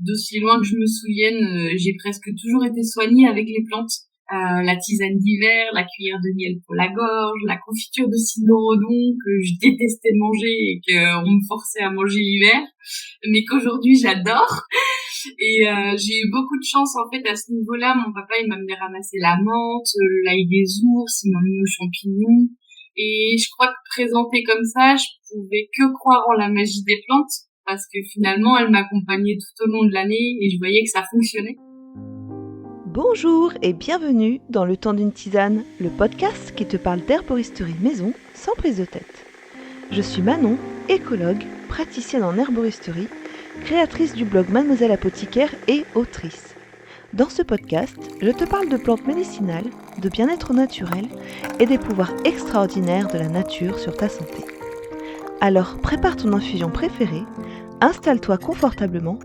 d'aussi loin que je me souvienne, j'ai presque toujours été soignée avec les plantes. La tisane d'hiver, la cuillère de miel pour la gorge, la confiture de cynorhodon que je détestais manger et qu'on me forçait à manger l'hiver, mais qu'aujourd'hui j'adore. Et j'ai eu beaucoup de chance en fait à ce niveau-là. Mon papa il m'a amené ramasser la menthe, l'ail des ours, il m'a amené aux champignons. Et je crois que présentée comme ça, je pouvais que croire en la magie des plantes parce que finalement elles m'accompagnaient tout au long de l'année et je voyais que ça fonctionnait. Bonjour et bienvenue dans Le Temps d'une Tisane, le podcast qui te parle d'herboristerie maison sans prise de tête. Je suis Manon, écologue, praticienne en herboristerie, créatrice du blog Mademoiselle Apothicaire et autrice. Dans ce podcast, je te parle de plantes médicinales, de bien-être naturel et des pouvoirs extraordinaires de la nature sur ta santé. Alors prépare ton infusion préférée, installe-toi confortablement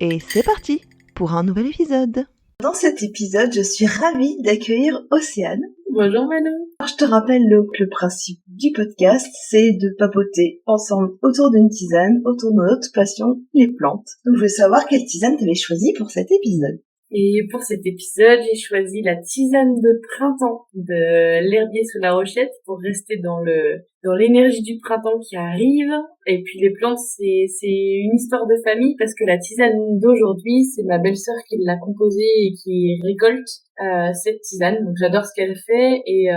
et c'est parti pour un nouvel épisode. Dans cet épisode, je suis ravie d'accueillir Océane. Bonjour Manon. Alors, je te rappelle le principe du podcast, c'est de papoter ensemble autour d'une tisane, autour de notre passion, les plantes. Donc je voulais savoir quelle tisane tu avais choisie pour cet épisode. Et pour cet épisode, j'ai choisi la tisane de printemps de l'herbier sous la rochette pour rester dans l'énergie du printemps qui arrive. Et puis les plantes, c'est une histoire de famille parce que la tisane d'aujourd'hui, c'est ma belle-sœur qui l'a composée et qui récolte cette tisane. Donc j'adore ce qu'elle fait et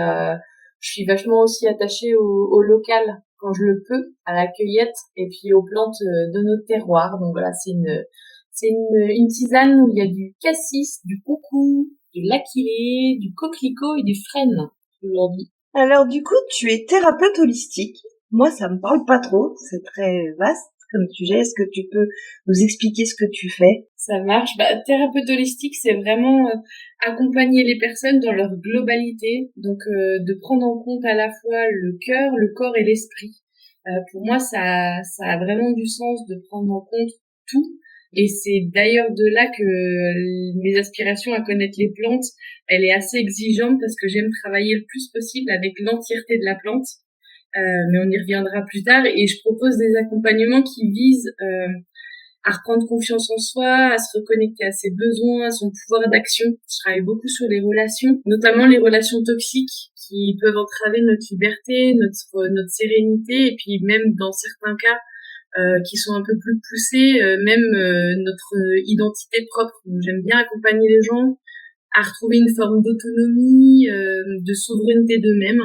je suis vachement aussi attachée au local quand je le peux, à la cueillette et puis aux plantes de notre terroir. Donc voilà, c'est une tisane où il y a du cassis, du coucou, de l'aquilée, du coquelicot et du frêne aujourd'hui. Alors du coup, tu es thérapeute holistique. Moi, ça me parle pas trop, c'est très vaste comme sujet. Est-ce que tu peux nous expliquer ce que tu fais ? Ça marche. Thérapeute holistique, c'est vraiment accompagner les personnes dans leur globalité, donc de prendre en compte à la fois le cœur, le corps et l'esprit. Pour moi, ça a vraiment du sens de prendre en compte tout. Et c'est d'ailleurs de là que mes aspirations à connaître les plantes, elle est assez exigeante parce que j'aime travailler le plus possible avec l'entièreté de la plante. Mais on y reviendra plus tard. Et je propose des accompagnements qui visent à reprendre confiance en soi, à se reconnecter à ses besoins, à son pouvoir d'action. Je travaille beaucoup sur les relations, notamment les relations toxiques qui peuvent entraver notre liberté, notre sérénité et puis même dans certains cas qui sont un peu plus poussés, même notre identité propre. Donc, j'aime bien accompagner les gens à retrouver une forme d'autonomie, de souveraineté d'eux-mêmes.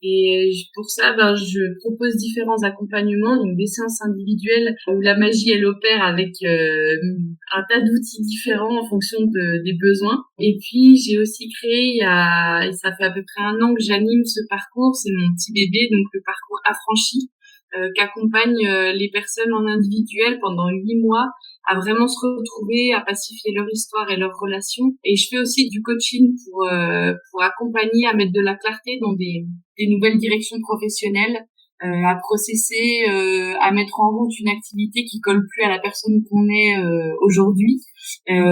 Et pour ça, je propose différents accompagnements, donc des séances individuelles où la magie, elle opère avec un tas d'outils différents en fonction des besoins. Et puis, j'ai aussi créé, et ça fait à peu près 1 an que j'anime ce parcours, c'est mon petit bébé, donc le parcours Affranchi, qu'accompagne les personnes en individuel pendant 8 mois à vraiment se retrouver, à pacifier leur histoire et leurs relations. Et je fais aussi du coaching pour accompagner à mettre de la clarté dans des nouvelles directions professionnelles, à processer, à mettre en route une activité qui colle plus à la personne qu'on est aujourd'hui,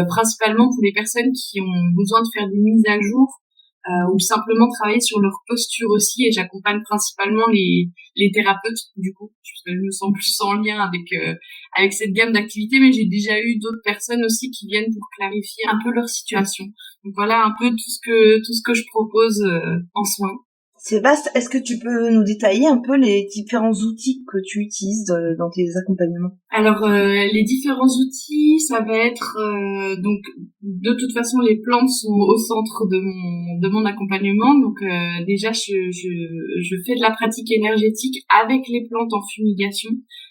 principalement pour les personnes qui ont besoin de faire des mises à jour ou simplement travailler sur leur posture aussi. Et j'accompagne principalement les thérapeutes du coup, parce que je me sens plus en lien avec cette gamme d'activités, mais j'ai déjà eu d'autres personnes aussi qui viennent pour clarifier un peu leur situation. Donc voilà un peu tout ce que je propose en soins. C'est vaste. Est-ce que tu peux nous détailler un peu les différents outils que tu utilises dans tes accompagnements ? Alors, les différents outils, ça va être donc de toute façon les plantes sont au centre de mon accompagnement. Donc déjà je fais de la pratique énergétique avec les plantes en fumigation.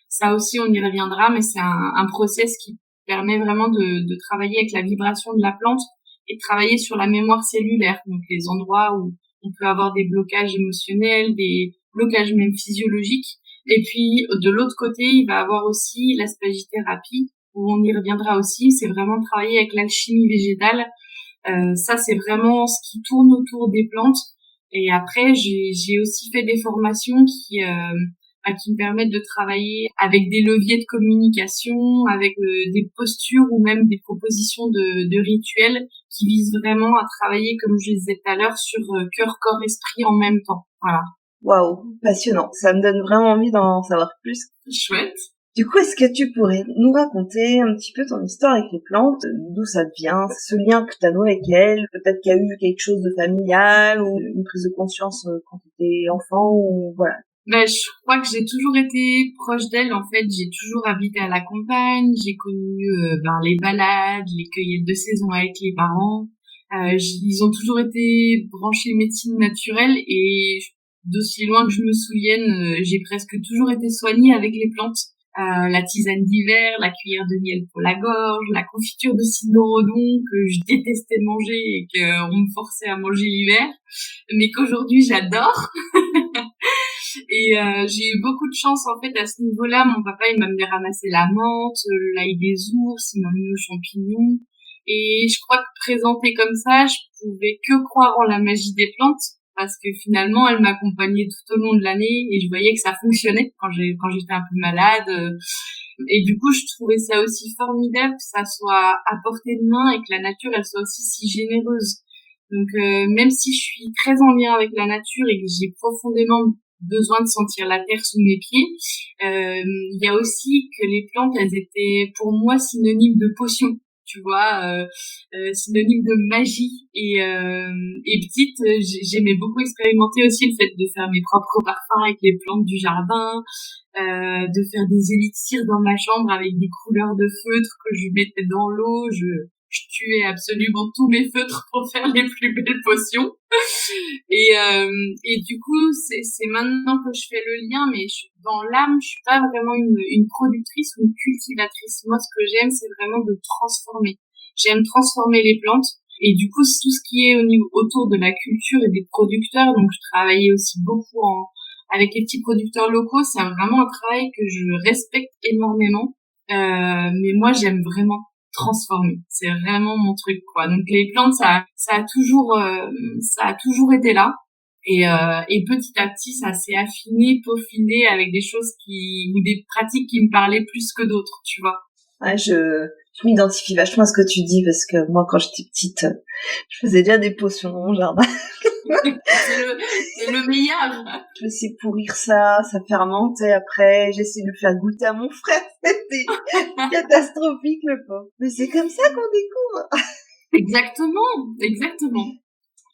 Ça aussi on y reviendra, mais c'est un process qui permet vraiment de travailler avec la vibration de la plante et de travailler sur la mémoire cellulaire, donc les endroits où on peut avoir des blocages émotionnels, des blocages même physiologiques. Et puis, de l'autre côté, il va avoir aussi l'aspagithérapie, où on y reviendra aussi. C'est vraiment travailler avec l'alchimie végétale. Ça, c'est vraiment ce qui tourne autour des plantes. Et après, j'ai aussi fait des formations qui me permettent de travailler avec des leviers de communication, avec des postures ou même des propositions de rituels qui visent vraiment à travailler, comme je le disais tout à l'heure, sur cœur, corps, esprit en même temps. Voilà. Waouh, passionnant. Ça me donne vraiment envie d'en savoir plus. Chouette. Du coup, est-ce que tu pourrais nous raconter un petit peu ton histoire avec les plantes, d'où ça vient, ce lien que tu as noué avec elles? Peut-être qu'il y a eu quelque chose de familial ou une prise de conscience quand tu étais enfant ou voilà. Ben, je crois que j'ai toujours été proche d'elle. En fait, j'ai toujours habité à la campagne. J'ai connu les balades, les cueillettes de saison avec les parents. Ils ont toujours été branchés médecine naturelle et d'aussi loin que je me souvienne, j'ai presque toujours été soignée avec les plantes. La tisane d'hiver, la cuillère de miel pour la gorge, la confiture de cynorhodon que je détestais manger et qu'on me forçait à manger l'hiver, mais qu'aujourd'hui j'adore. Et j'ai eu beaucoup de chance en fait à ce niveau-là. Mon papa il m'a amené ramasser la menthe, l'ail des ours, il m'a amené aux champignons. Et je crois que présentée comme ça, je pouvais que croire en la magie des plantes parce que finalement elles m'accompagnaient tout au long de l'année et je voyais que ça fonctionnait quand j'étais un peu malade. Et du coup je trouvais ça aussi formidable que ça soit à portée de main et que la nature elle soit aussi si généreuse. Donc même si je suis très en lien avec la nature et que j'ai profondément besoin de sentir la terre sous mes pieds, il y a aussi que les plantes elles étaient pour moi synonymes de potions, tu vois, synonyme de magie. Et petite, j'aimais beaucoup expérimenter aussi le fait de faire mes propres parfums avec les plantes du jardin, de faire des élixirs dans ma chambre avec des couleurs de feutre que je mettais dans l'eau. Je tuais absolument tous mes feutres pour faire les plus belles potions. Et du coup, c'est maintenant que je fais le lien, mais dans l'âme, je suis pas vraiment une productrice ou une cultivatrice. Moi, ce que j'aime, c'est vraiment de transformer. J'aime transformer les plantes. Et du coup, tout ce qui est autour de la culture et des producteurs, donc je travaillais aussi beaucoup avec les petits producteurs locaux. C'est vraiment un travail que je respecte énormément. Mais moi, j'aime vraiment transformer. C'est vraiment mon truc, quoi. Donc les plantes, ça a toujours été là. Et petit à petit, ça s'est affiné, peaufiné avec des choses ou des pratiques qui me parlaient plus que d'autres, tu vois. Ouais, je m'identifie vachement à ce que tu dis parce que moi, quand j'étais petite, je faisais déjà des potions dans mon jardin. c'est le meilleur. Je laissais pourrir ça fermentait après, j'essayais de le faire goûter à mon frère, c'était catastrophique le pauvre. Mais c'est comme ça qu'on découvre. Exactement.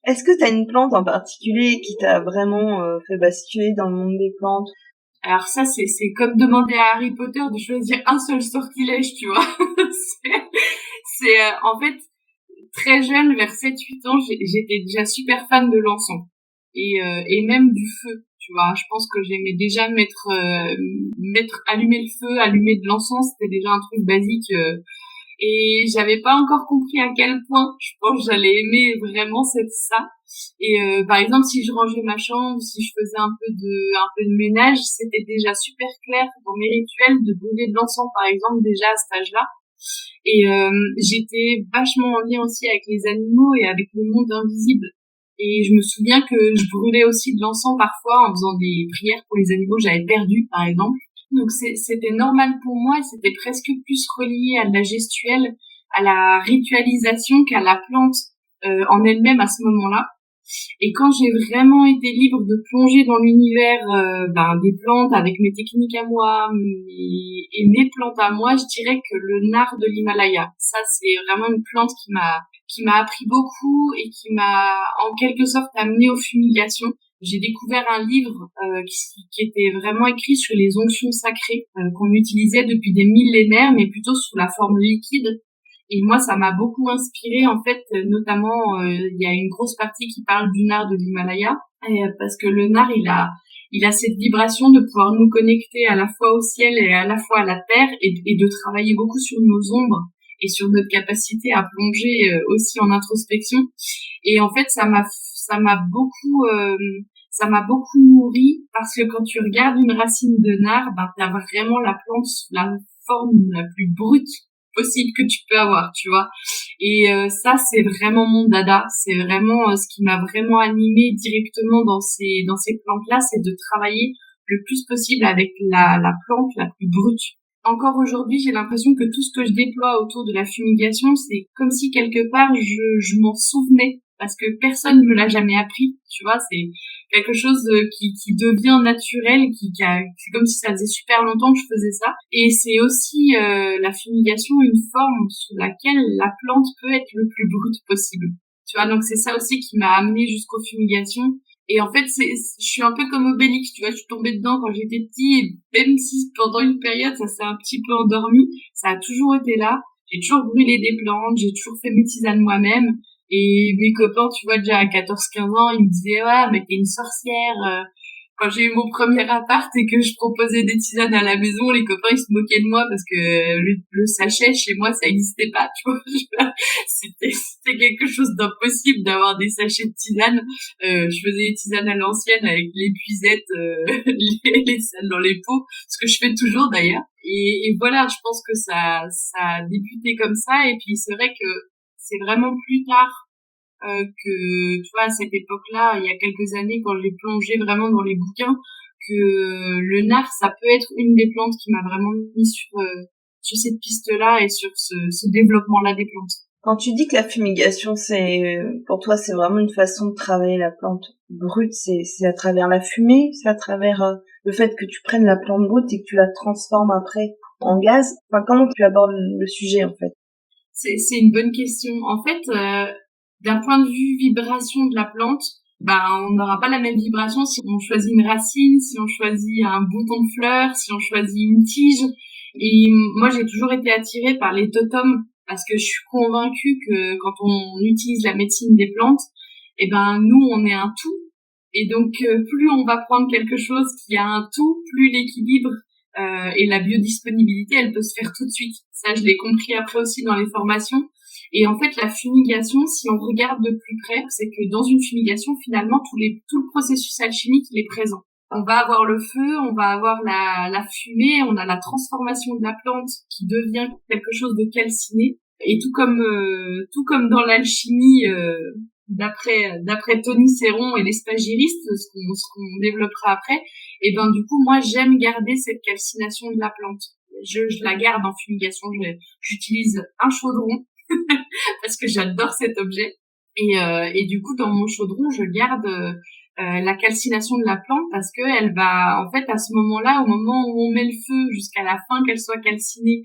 Est-ce que t'as une plante en particulier qui t'a vraiment fait basculer dans le monde des plantes? Alors ça, c'est comme demander à Harry Potter de choisir un seul sortilège, tu vois. En fait, très jeune, vers 7-8 ans, j'étais déjà super fan de l'encens. Et même du feu, tu vois. Je pense que j'aimais déjà allumer le feu, allumer de l'encens, c'était déjà un truc basique. Et j'avais pas encore compris à quel point je pense que j'allais aimer vraiment ça. Et par exemple, si je rangeais ma chambre, si je faisais un peu de ménage, c'était déjà super clair dans mes rituels de brûler de l'encens, par exemple, déjà à cet âge-là. Et j'étais vachement en lien aussi avec les animaux et avec le monde invisible. Et je me souviens que je brûlais aussi de l'encens parfois en faisant des prières pour les animaux que j'avais perdus, par exemple. Donc c'était normal pour moi et c'était presque plus relié à la gestuelle, à la ritualisation qu'à la plante en elle-même à ce moment-là. Et quand j'ai vraiment été libre de plonger dans l'univers des plantes avec mes techniques à moi et mes plantes à moi, je dirais que le nard de l'Himalaya, ça c'est vraiment une plante qui m'a appris beaucoup et qui m'a en quelque sorte amené aux fumigations. J'ai découvert un livre qui était vraiment écrit sur les onctions sacrées qu'on utilisait depuis des millénaires, mais plutôt sous la forme liquide. Et moi, ça m'a beaucoup inspirée, en fait, notamment, il y a une grosse partie qui parle du nard de l'Himalaya, parce que le nard, il a cette vibration de pouvoir nous connecter à la fois au ciel et à la fois à la terre, et de travailler beaucoup sur nos ombres et sur notre capacité à plonger aussi en introspection. Et en fait, ça m'a beaucoup nourri parce que quand tu regardes une racine de nard, t'as vraiment la plante sous la forme la plus brute possible que tu peux avoir, tu vois. Et ça, c'est vraiment mon dada. C'est vraiment ce qui m'a vraiment animée directement dans ces plantes-là, c'est de travailler le plus possible avec la plante la plus brute. Encore aujourd'hui, j'ai l'impression que tout ce que je déploie autour de la fumigation, c'est comme si quelque part je m'en souvenais parce que personne me l'a jamais appris, tu vois. quelque chose qui devient naturel, c'est comme si ça faisait super longtemps que je faisais ça. Et c'est aussi la fumigation, une forme sous laquelle la plante peut être le plus brute possible. Tu vois, donc c'est ça aussi qui m'a amené jusqu'aux fumigations. Et en fait, je suis un peu comme Obélix, tu vois, je suis tombée dedans quand j'étais petit, et même si pendant une période ça s'est un petit peu endormi, ça a toujours été là. J'ai toujours brûlé des plantes, j'ai toujours fait mes tisanes moi-même. Et mes copains, tu vois, déjà à 14-15 ans, ils me disaient, ouais, mais t'es une sorcière. Quand j'ai eu mon premier appart et que je proposais des tisanes à la maison, les copains, ils se moquaient de moi parce que le sachet, chez moi, ça existait pas, tu vois. C'était quelque chose d'impossible d'avoir des sachets de tisane. Je faisais des tisanes à l'ancienne avec l'épuisette, les salles dans les pots, ce que je fais toujours d'ailleurs. Et voilà, je pense que ça a débuté comme ça. Et puis c'est vrai que c'est vraiment plus tard que, tu vois, à cette époque-là, il y a quelques années, quand j'ai plongé vraiment dans les bouquins, que le nard, ça peut être une des plantes qui m'a vraiment mis sur cette piste-là et sur ce développement-là des plantes. Quand tu dis que la fumigation, pour toi, c'est vraiment une façon de travailler la plante brute, c'est à travers la fumée, c'est à travers le fait que tu prennes la plante brute et que tu la transformes après en gaz. Enfin, comment tu abordes le sujet, en fait? C'est une bonne question. En fait, d'un point de vue vibration de la plante, on n'aura pas la même vibration si on choisit une racine, si on choisit un bouton de fleur, si on choisit une tige. Et moi, j'ai toujours été attirée par les totems parce que je suis convaincue que quand on utilise la médecine des plantes, nous, on est un tout. Et donc, plus on va prendre quelque chose qui a un tout, plus l'équilibre et la biodisponibilité, elle peut se faire tout de suite. Ça, je l'ai compris après aussi dans les formations. Et en fait, la fumigation, si on regarde de plus près, c'est que dans une fumigation, finalement, tout le processus alchimique, il est présent. On va avoir le feu, on va avoir la fumée, on a la transformation de la plante qui devient quelque chose de calciné. Et tout comme dans l'alchimie, d'après Tony Chéron et les spagyristes, ce qu'on développera après, et du coup, moi, j'aime garder cette calcination de la plante. Je la garde en fumigation. J'utilise un chaudron parce que j'adore cet objet. Et du coup, dans mon chaudron, je garde la calcination de la plante parce que elle va, en fait, à ce moment-là, au moment où on met le feu jusqu'à la fin qu'elle soit calcinée,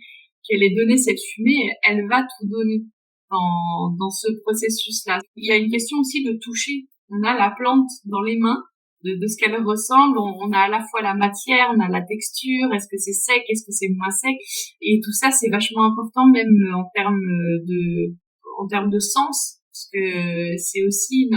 qu'elle ait donné cette fumée, elle va tout donner dans ce processus-là. Il y a une question aussi de toucher. On a la plante dans les mains, de ce qu'elle ressemble. On a à la fois la matière, on a la texture. Est-ce que c'est sec? Est-ce que c'est moins sec? Et tout ça, c'est vachement important, même en termes de sens, parce que c'est aussi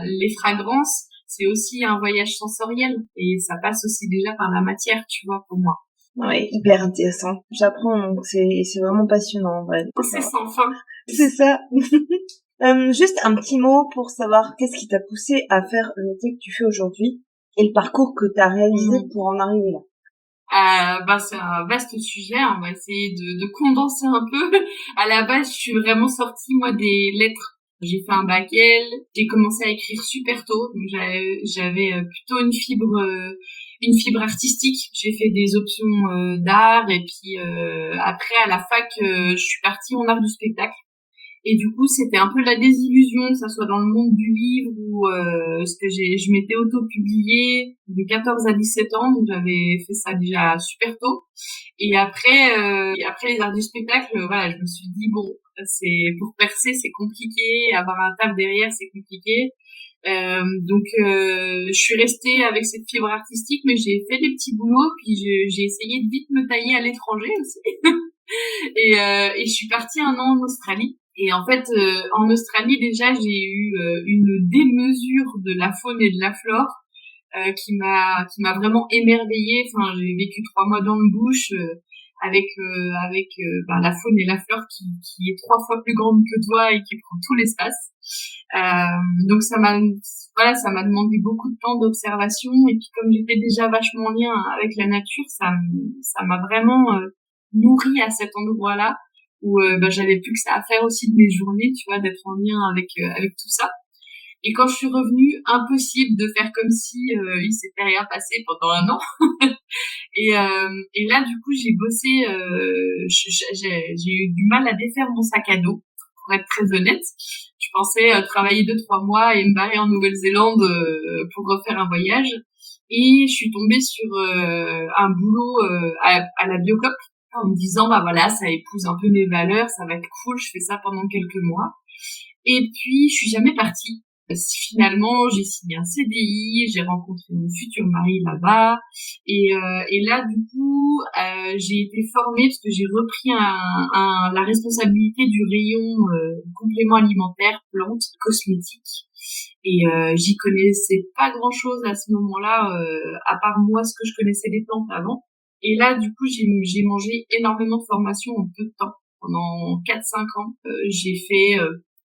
les fragrances, c'est aussi un voyage sensoriel. Et ça passe aussi déjà par la matière, tu vois, pour moi. Ouais, hyper intéressant. J'apprends, c'est vraiment passionnant, en vrai. C'est sans fin. C'est ça. Juste un petit mot pour savoir qu'est-ce qui t'a poussé à faire le métier que tu fais aujourd'hui et le parcours que tu as réalisé pour en arriver là. C'est un vaste sujet. On va essayer de condenser un peu. À la base, je suis vraiment sortie, moi, des lettres. J'ai fait un bac L. J'ai commencé à écrire super tôt. Donc j'avais plutôt une fibre artistique. J'ai fait des options d'art et puis après à la fac, je suis partie en art du spectacle. Et du coup, c'était un peu la désillusion, que ça soit dans le monde du livre ou ce que je m'étais auto-publiée de 14 à 17 ans, donc j'avais fait ça déjà super tôt. Et après les arts du spectacle, voilà, je me suis dit bon, c'est pour percer, c'est compliqué, avoir un taf derrière, c'est compliqué. Donc je suis restée avec cette fibre artistique, mais j'ai fait des petits boulots, puis j'ai essayé de vite me tailler à l'étranger aussi. Et je suis partie un an en Australie. Et en fait, en Australie, déjà, j'ai eu une démesure de la faune et de la flore qui m'a vraiment émerveillée. Enfin, j'ai vécu 3 mois dans le bush avec la faune et la flore qui est 3 fois plus grande que toi et qui prend tout l'espace. Donc ça m'a demandé beaucoup de temps d'observation. Et puis comme j'étais déjà vachement en lien avec la nature, ça m'a vraiment nourrie à cet endroit-là, où j'avais plus que ça à faire aussi de mes journées, tu vois, d'être en lien avec tout ça. Et quand je suis revenue, impossible de faire comme si il s'était rien passé pendant un an. Et là, du coup, j'ai bossé, j'ai eu du mal à défaire mon sac à dos. pour être très honnête. Je pensais travailler 2-3 mois et me barrer en Nouvelle-Zélande pour refaire un voyage. Et je suis tombée sur un boulot à la Biocoop en me disant, bah voilà, ça épouse un peu mes valeurs, ça va être cool, je fais ça pendant quelques mois. Et puis, je suis jamais partie. Finalement, j'ai signé un CDI, j'ai rencontré mon futur mari là-bas, et là, du coup, j'ai été formée parce que j'ai repris la responsabilité du rayon compléments alimentaires, plantes, cosmétiques, et j'y connaissais pas grand-chose à ce moment-là, à part moi, ce que je connaissais des plantes avant. Et là, du coup, j'ai mangé énormément de formations en peu de temps. Pendant 4-5 ans, j'ai fait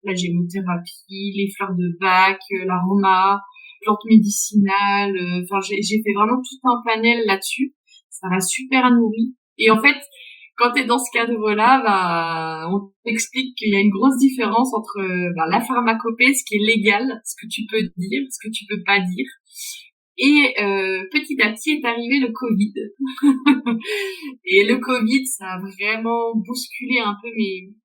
la gémothérapie, les fleurs de bac, l'aroma, plantes médicinales. Enfin, j'ai fait vraiment tout un panel là-dessus. Ça m'a super nourri. Et en fait, quand t'es dans ce cadre-là, bah, on t'explique qu'il y a une grosse différence entre la pharmacopée, ce qui est légal, ce que tu peux dire, ce que tu peux pas dire. Et petit à petit est arrivé le Covid. Et le Covid, ça a vraiment bousculé un peu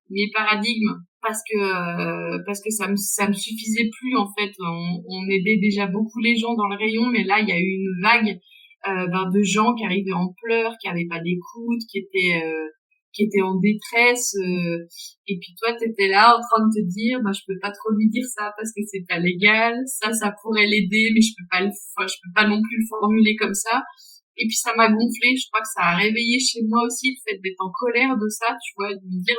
mes paradigmes parce que ça me suffisait plus en fait. On aidait déjà beaucoup les gens dans le rayon, mais là il y a eu une vague de gens qui arrivaient en pleurs, qui avaient pas d'écoute, qui étaient en détresse, et puis toi t'étais là en train de te dire je peux pas trop lui dire ça parce que c'est pas légal, ça pourrait l'aider mais je peux pas non plus le formuler comme ça. Et puis ça m'a gonflé, je crois que ça a réveillé chez moi aussi le fait d'être en colère de ça, tu vois, de me dire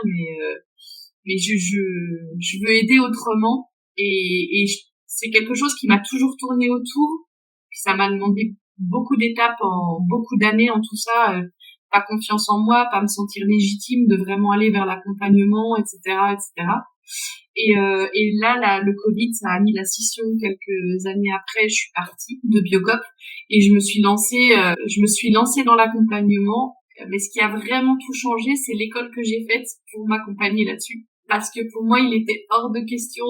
mais je veux aider autrement, c'est quelque chose qui m'a toujours tourné autour, puis ça m'a demandé beaucoup d'étapes en beaucoup d'années en tout ça, pas confiance en moi, pas me sentir légitime de vraiment aller vers l'accompagnement, etc., etc. Et là, le Covid, ça a mis la scission quelques années après. Je suis partie de Biocoop et je me suis lancée dans l'accompagnement. Mais ce qui a vraiment tout changé, c'est l'école que j'ai faite pour m'accompagner là-dessus. Parce que pour moi, il était hors de question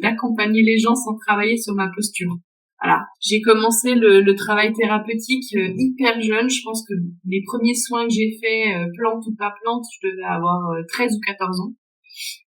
d'accompagner les gens sans travailler sur ma posture. Voilà. J'ai commencé le travail thérapeutique hyper jeune. Je pense que les premiers soins que j'ai faits, plante ou pas plante, je devais avoir 13 ou 14 ans.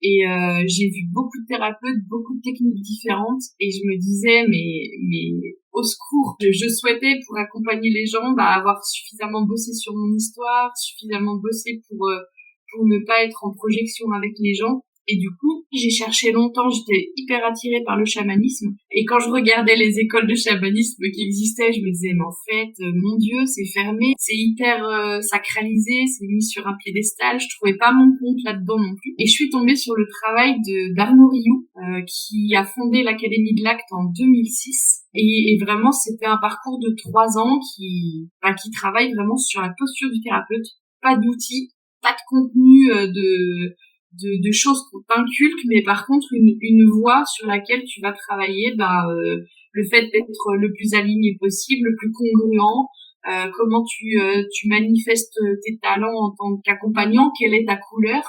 Et j'ai vu beaucoup de thérapeutes, beaucoup de techniques différentes, et je me disais mais au secours. Je souhaitais, pour accompagner les gens, avoir suffisamment bossé sur mon histoire, suffisamment bossé pour ne pas être en projection avec les gens. Et du coup, j'ai cherché longtemps, j'étais hyper attirée par le chamanisme. Et quand je regardais les écoles de chamanisme qui existaient, je me disais, mais en fait, mon Dieu, c'est fermé, c'est hyper sacralisé, c'est mis sur un piédestal. Je trouvais pas mon compte là-dedans non plus. Et je suis tombée sur le travail d'Arnaud Rioux, qui a fondé l'Académie de l'Acte en 2006. Et vraiment, c'était un parcours de 3 ans qui travaille vraiment sur la posture du thérapeute. Pas d'outils, pas de contenu de choses qu'on t'inculque, mais par contre une voie sur laquelle tu vas travailler le fait d'être le plus aligné possible, le plus congruent, comment tu manifestes tes talents en tant qu'accompagnant, quelle est ta couleur.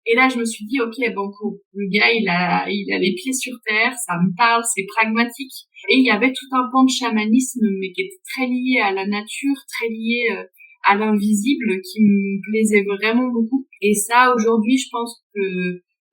Et là je me suis dit ok, banco, le gars il a les pieds sur terre, ça me parle, c'est pragmatique. Et il y avait tout un pan de chamanisme mais qui était très lié à la nature, très lié à l'invisible, qui me plaisait vraiment beaucoup. Et ça, aujourd'hui, je pense que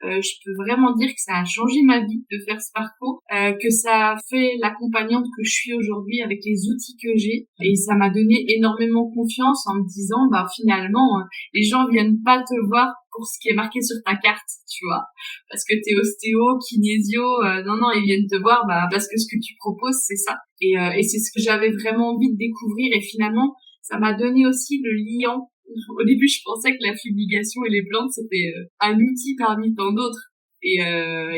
je peux vraiment dire que ça a changé ma vie de faire ce parcours, que ça a fait l'accompagnante que je suis aujourd'hui avec les outils que j'ai. Et ça m'a donné énormément confiance en me disant, finalement, les gens viennent pas te voir pour ce qui est marqué sur ta carte, tu vois. Parce que t'es ostéo, kinésio, non, ils viennent te voir, parce que ce que tu proposes, c'est ça. Et c'est ce que j'avais vraiment envie de découvrir. Et finalement, ça m'a donné aussi le liant. Au début, je pensais que la fumigation et les plantes, c'était un outil parmi tant d'autres. Et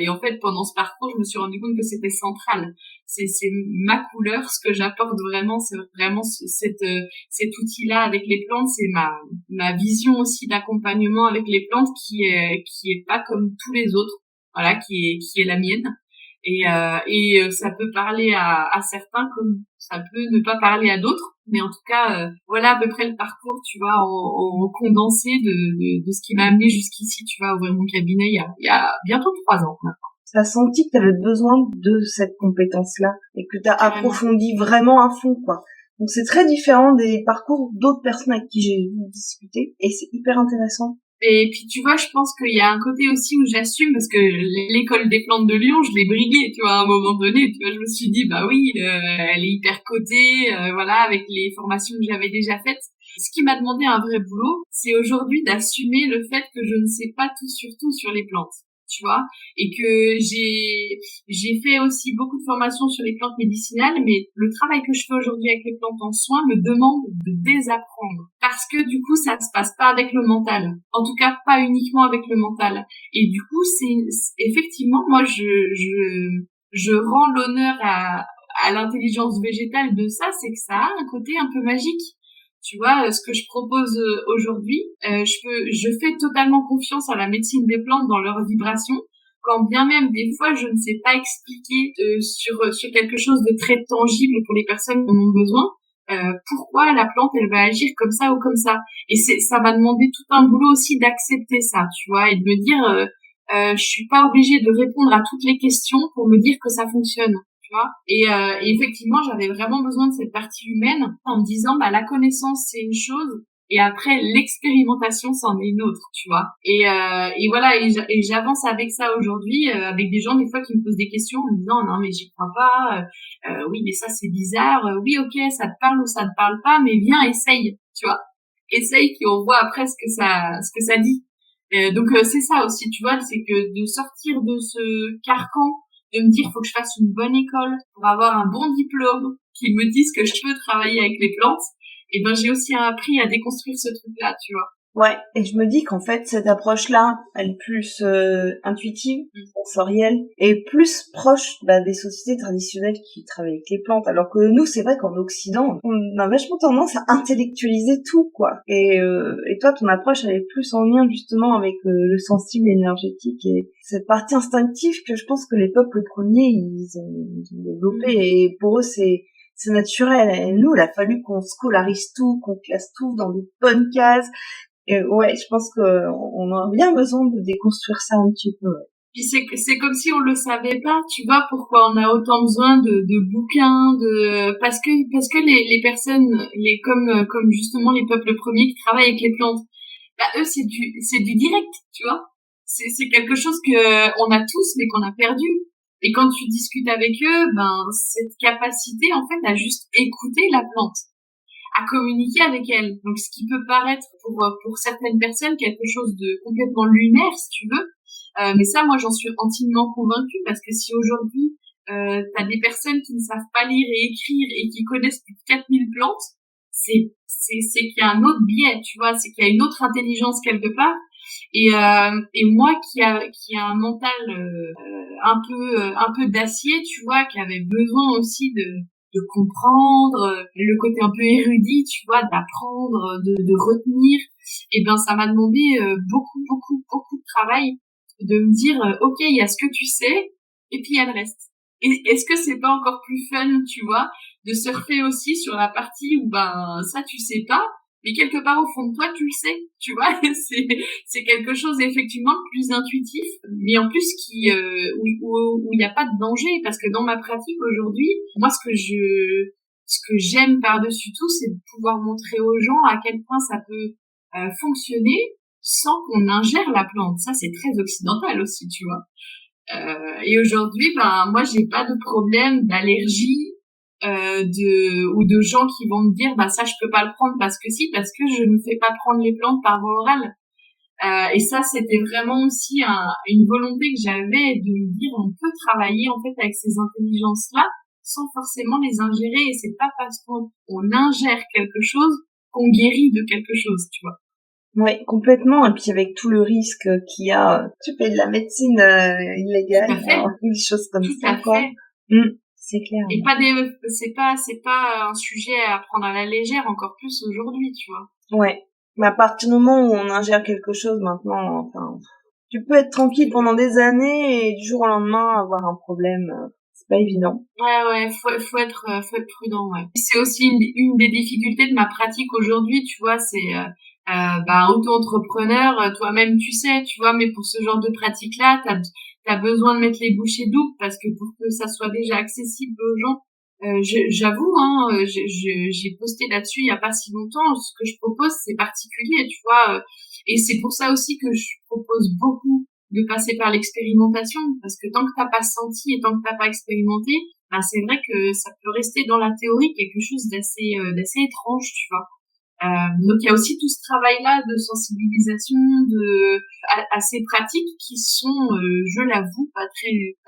en fait, pendant ce parcours, je me suis rendu compte que c'était central. C'est ma couleur, ce que j'apporte vraiment, c'est vraiment cet outil-là avec les plantes. C'est ma vision aussi d'accompagnement avec les plantes qui est pas comme tous les autres. Voilà, qui est la mienne. Et ça peut parler à certains comme ça peut ne pas parler à d'autres, mais en tout cas voilà à peu près le parcours, tu vois, en condensé de ce qui m'a amené jusqu'ici, tu vois, ouvrir mon cabinet il y a bientôt 3 ans maintenant. T'as senti que t'avais besoin de cette compétence-là et que t'as approfondi vraiment à fond, quoi. Donc c'est très différent des parcours d'autres personnes avec qui j'ai discuté et c'est hyper intéressant. Et puis tu vois, je pense qu'il y a un côté aussi où j'assume parce que l'école des plantes de Lyon, je l'ai briguée, tu vois, à un moment donné, tu vois, je me suis dit bah oui, elle est hyper cotée, voilà, avec les formations que j'avais déjà faites. Ce qui m'a demandé un vrai boulot, c'est aujourd'hui d'assumer le fait que je ne sais pas tout sur les plantes, tu vois, et que j'ai fait aussi beaucoup de formations sur les plantes médicinales, mais le travail que je fais aujourd'hui avec les plantes en soins me demande de désapprendre parce que du coup ça se passe pas avec le mental, en tout cas pas uniquement avec le mental, et du coup c'est effectivement moi je rends l'honneur à l'intelligence végétale de ça, c'est que ça a un côté un peu magique. Tu vois, ce que je propose aujourd'hui, je fais totalement confiance à la médecine des plantes dans leurs vibrations, quand bien même des fois je ne sais pas expliquer sur quelque chose de très tangible pour les personnes qui en ont besoin, pourquoi la plante elle va agir comme ça ou comme ça. Et ça m'a demandé tout un boulot aussi d'accepter ça, tu vois, et de me dire je suis pas obligée de répondre à toutes les questions pour me dire que ça fonctionne. Et effectivement, j'avais vraiment besoin de cette partie humaine en me disant, bah, la connaissance, c'est une chose, et après, l'expérimentation, c'en est une autre, tu vois. Et voilà, et j'avance avec ça aujourd'hui, avec des gens, des fois, qui me posent des questions en me disant, non, mais j'y crois pas, oui, mais ça, c'est bizarre, oui, ok, ça te parle ou ça te parle pas, mais viens, essaye, tu vois. Essaye, puis on voit après ce que ça dit. Donc, c'est ça aussi, tu vois, c'est que de sortir de ce carcan, de me dire faut que je fasse une bonne école pour avoir un bon diplôme qui me dise que je peux travailler avec les plantes, et ben j'ai aussi appris à déconstruire ce truc-là, tu vois. Ouais, et je me dis qu'en fait, cette approche-là, elle est plus intuitive, sensorielle, et plus proche des sociétés traditionnelles qui travaillent avec les plantes. Alors que nous, c'est vrai qu'en Occident, on a vachement tendance à intellectualiser tout, quoi. Et toi, ton approche, elle est plus en lien justement avec le sensible énergétique et cette partie instinctive que je pense que les peuples premiers, ils ont développé. Et pour eux, c'est naturel. Et nous, il a fallu qu'on scolarise tout, qu'on classe tout dans des bonnes cases. Et ouais, je pense qu'on a bien besoin de déconstruire ça un petit peu. Ouais. Puis c'est comme si on le savait pas, tu vois, pourquoi on a autant besoin de bouquins, parce que les personnes, comme justement les peuples premiers qui travaillent avec les plantes, bah eux c'est du direct, tu vois. C'est quelque chose que on a tous mais qu'on a perdu. Et quand tu discutes avec eux, ben cette capacité en fait à juste écouter la plante, à communiquer avec elle. Donc, ce qui peut paraître pour certaines personnes quelque chose de complètement lunaire, si tu veux. Mais ça, moi, j'en suis intimement convaincue parce que si aujourd'hui, t'as des personnes qui ne savent pas lire et écrire et qui connaissent plus de 4000 plantes, c'est qu'il y a un autre biais, tu vois, c'est qu'il y a une autre intelligence quelque part. Et moi qui a un mental un peu d'acier, tu vois, qui avait besoin aussi de comprendre, le côté un peu érudit, tu vois, d'apprendre, de retenir, et ben ça m'a demandé beaucoup de travail de me dire ok, il y a ce que tu sais et puis il y a le reste. Et est-ce que c'est pas encore plus fun, tu vois, de surfer aussi sur la partie où ben ça tu sais pas, mais quelque part au fond de toi tu le sais, tu vois. C'est quelque chose effectivement de plus intuitif, mais en plus qui où il n'y a pas de danger, parce que dans ma pratique aujourd'hui, moi ce que j'aime par-dessus tout, c'est de pouvoir montrer aux gens à quel point ça peut fonctionner sans qu'on ingère la plante. Ça c'est très occidental aussi, tu vois. Et aujourd'hui, ben moi j'ai pas de problème d'allergie, ou de gens qui vont me dire bah ça je peux pas le prendre parce que je ne fais pas prendre les plantes par voie orale. Et ça c'était vraiment aussi une volonté que j'avais de me dire on peut travailler en fait avec ces intelligences là sans forcément les ingérer, et c'est pas parce qu'on ingère quelque chose qu'on guérit de quelque chose, tu vois. Ouais, complètement. Et puis avec tout le risque qu'il y a, tu fais de la médecine illégale, des choses comme tout ça, quoi. C'est clair. Et c'est pas un sujet à prendre à la légère, encore plus aujourd'hui, tu vois. Ouais. Mais à partir du moment où on ingère quelque chose maintenant, enfin, tu peux être tranquille pendant des années et du jour au lendemain avoir un problème. C'est pas évident. Ouais, faut être prudent, ouais. C'est aussi une des difficultés de ma pratique aujourd'hui, tu vois, c'est auto-entrepreneur, toi-même tu sais, tu vois, mais pour ce genre de pratique-là, t'as besoin de mettre les bouchées doubles parce que pour que ça soit déjà accessible aux gens, J'avoue, j'ai posté là-dessus il y a pas si longtemps. Ce que je propose, c'est particulier, tu vois. Et c'est pour ça aussi que je propose beaucoup de passer par l'expérimentation, parce que tant que t'as pas senti et tant que t'as pas expérimenté, ben c'est vrai que ça peut rester dans la théorie quelque chose d'assez étrange, tu vois. Donc il y a aussi tout ce travail-là de sensibilisation, assez pratiques qui sont, je l'avoue, pas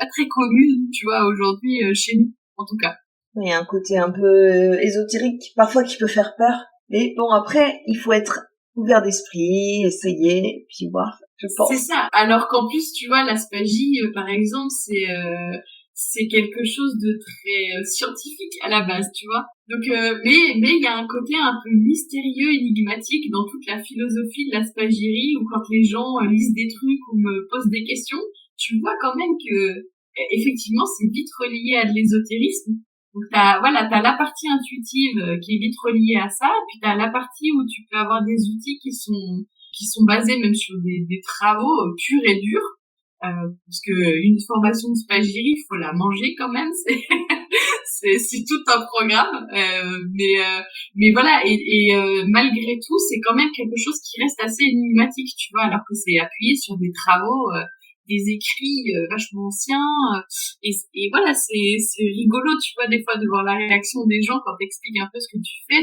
très connus, tu vois, aujourd'hui chez nous, en tout cas. Il y a un côté un peu ésotérique, parfois qui peut faire peur. Mais bon, après, il faut être ouvert d'esprit, essayer, puis voir, je pense. C'est ça. Alors qu'en plus, tu vois, l'aspagie, par exemple, c'est quelque chose de très scientifique à la base, tu vois. Donc, mais il y a un côté un peu mystérieux, énigmatique dans toute la philosophie de l'aspagierie, où quand les gens lisent des trucs ou me posent des questions, tu vois quand même que effectivement, c'est vite relié à de l'ésotérisme. Donc t'as la partie intuitive qui est vite reliée à ça, puis t'as la partie où tu peux avoir des outils qui sont basés même sur des travaux purs et durs, parce que une formation de spagyrie, il faut la manger quand même, c'est tout un programme, mais voilà, malgré tout, c'est quand même quelque chose qui reste assez énigmatique, tu vois, alors que c'est appuyé sur des travaux, des écrits vachement anciens, et voilà, c'est rigolo, tu vois, des fois de voir la réaction des gens quand t'expliques un peu ce que tu fais,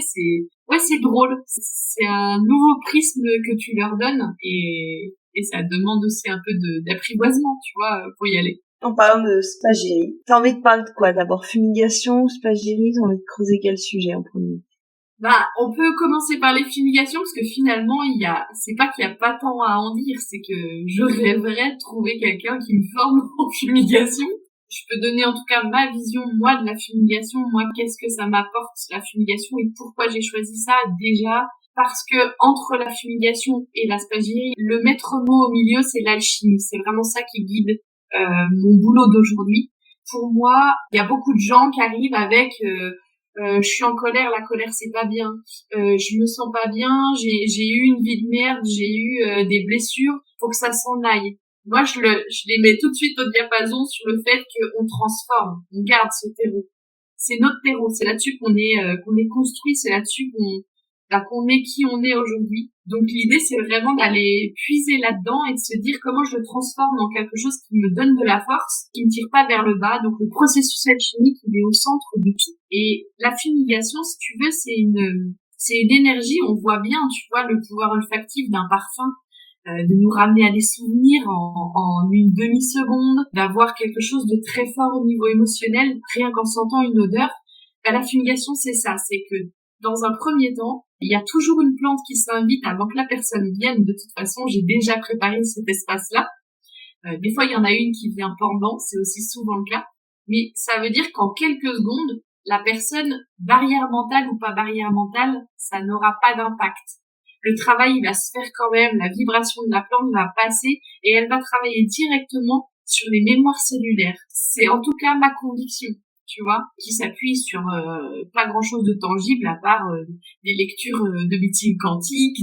c'est drôle, c'est un nouveau prisme que tu leur donnes, et ça demande aussi un peu d'apprivoisement, tu vois, pour y aller. En parlant de spagyrie, t'as envie de parler de quoi? D'abord fumigation, spagyrie, t'as envie de creuser quel sujet en premier? Bah, on peut commencer par les fumigations, parce que finalement, c'est pas qu'il y a pas tant à en dire, c'est que je rêverais de trouver quelqu'un qui me forme en fumigation. Je peux donner en tout cas ma vision, moi, de la fumigation, moi, qu'est-ce que ça m'apporte, la fumigation, et pourquoi j'ai choisi ça, déjà, parce que entre la fumigation et la spagyrie, le maître mot au milieu, c'est l'alchimie. C'est vraiment ça qui guide mon boulot d'aujourd'hui. Pour moi, il y a beaucoup de gens qui arrivent avec je suis en colère, la colère c'est pas bien. Je me sens pas bien, j'ai eu une vie de merde, j'ai eu des blessures, faut que ça s'en aille. Moi je les mets tout de suite au diapason sur le fait qu'on transforme, on garde ce terreau. C'est notre terreau, c'est là-dessus qu'on est construit, c'est là-dessus qu'on est qui on est aujourd'hui. Donc l'idée c'est vraiment d'aller puiser là-dedans et de se dire comment je le transforme en quelque chose qui me donne de la force, qui me tire pas vers le bas. Donc le processus alchimique il est au centre de tout. Et la fumigation, si tu veux, c'est une énergie. On voit bien, tu vois, le pouvoir olfactif d'un parfum. De nous ramener à des souvenirs en une demi-seconde, d'avoir quelque chose de très fort au niveau émotionnel, rien qu'en sentant une odeur. La fumigation, c'est ça, c'est que dans un premier temps, il y a toujours une plante qui s'invite avant que la personne vienne. De toute façon, j'ai déjà préparé cet espace-là. Des fois, il y en a une qui vient pendant, c'est aussi souvent le cas. Mais ça veut dire qu'en quelques secondes, la personne, barrière mentale ou pas barrière mentale, ça n'aura pas d'impact. Le travail, il va se faire quand même, la vibration de la plante va passer et elle va travailler directement sur les mémoires cellulaires. C'est en tout cas ma conviction, tu vois, qui s'appuie sur pas grand-chose de tangible à part des lectures de médecine quantique,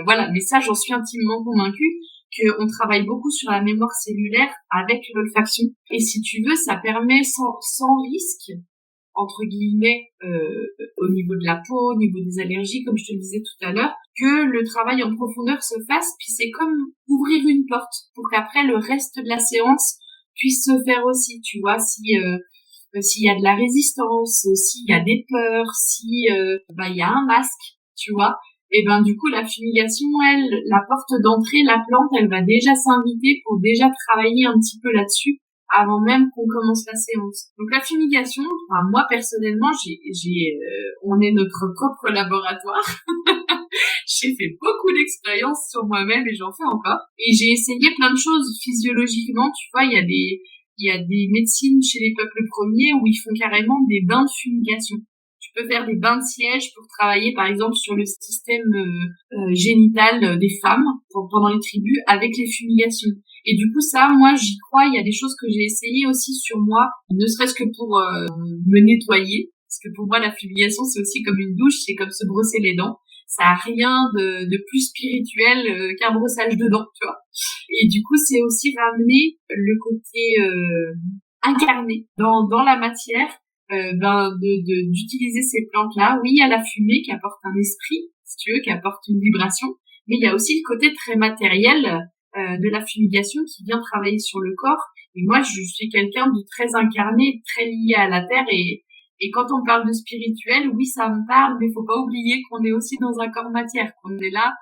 voilà. Mais ça, j'en suis intimement convaincue qu'on travaille beaucoup sur la mémoire cellulaire avec l'olfaction. Et si tu veux, ça permet sans risque, entre guillemets, au niveau de la peau, au niveau des allergies, comme je te le disais tout à l'heure, que le travail en profondeur se fasse, puis c'est comme ouvrir une porte pour qu'après le reste de la séance puisse se faire aussi, tu vois, s'il y a de la résistance, s'il y a des peurs, il y a un masque, tu vois, et ben du coup la fumigation, elle, la porte d'entrée, la plante, elle va déjà s'inviter pour déjà travailler un petit peu là-dessus avant même qu'on commence la séance. Donc la fumigation, enfin, moi personnellement, on est notre propre laboratoire. J'ai fait beaucoup d'expériences sur moi-même et j'en fais encore. Et j'ai essayé plein de choses physiologiquement. Tu vois, il y a des médecines chez les peuples premiers où ils font carrément des bains de fumigation. Tu peux faire des bains de siège pour travailler, par exemple, sur le système génital des femmes pendant les tribus avec les fumigations. Et du coup, ça, moi, j'y crois. Il y a des choses que j'ai essayées aussi sur moi, ne serait-ce que pour me nettoyer. Parce que pour moi, la fumigation, c'est aussi comme une douche, c'est comme se brosser les dents. Ça a rien de plus spirituel qu'un brossage de dents, tu vois. Et du coup, c'est aussi ramener le côté incarné dans la matière, d'utiliser ces plantes-là. Oui, il y a la fumée qui apporte un esprit, si tu veux, qui apporte une vibration, mais il y a aussi le côté très matériel de la fumigation qui vient travailler sur le corps. Et moi, je suis quelqu'un de très incarné, très lié à la terre, et quand on parle de spirituel, oui, ça me parle, mais faut pas oublier qu'on est aussi dans un corps matière, qu'on est là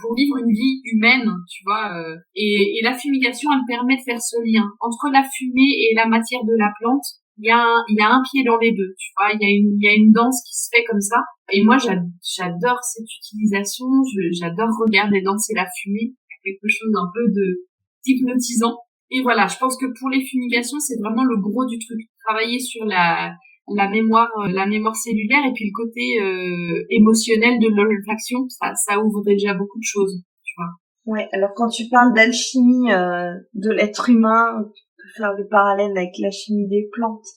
pour vivre une vie humaine, tu vois. Et la fumigation, elle permet de faire ce lien entre la fumée et la matière de la plante. Il y a un pied dans les deux, tu vois. Il y a une danse qui se fait comme ça. Et moi, j'adore cette utilisation. J'adore regarder danser la fumée. Il y a quelque chose un peu de hypnotisant. Et voilà, je pense que pour les fumigations, c'est vraiment le gros du truc. Travailler sur la mémoire cellulaire, et puis le côté émotionnel de l'olfaction, ça ouvre déjà beaucoup de choses, tu vois. Ouais, alors quand tu parles d'alchimie de l'être humain, on peut faire le parallèle avec la chimie des plantes.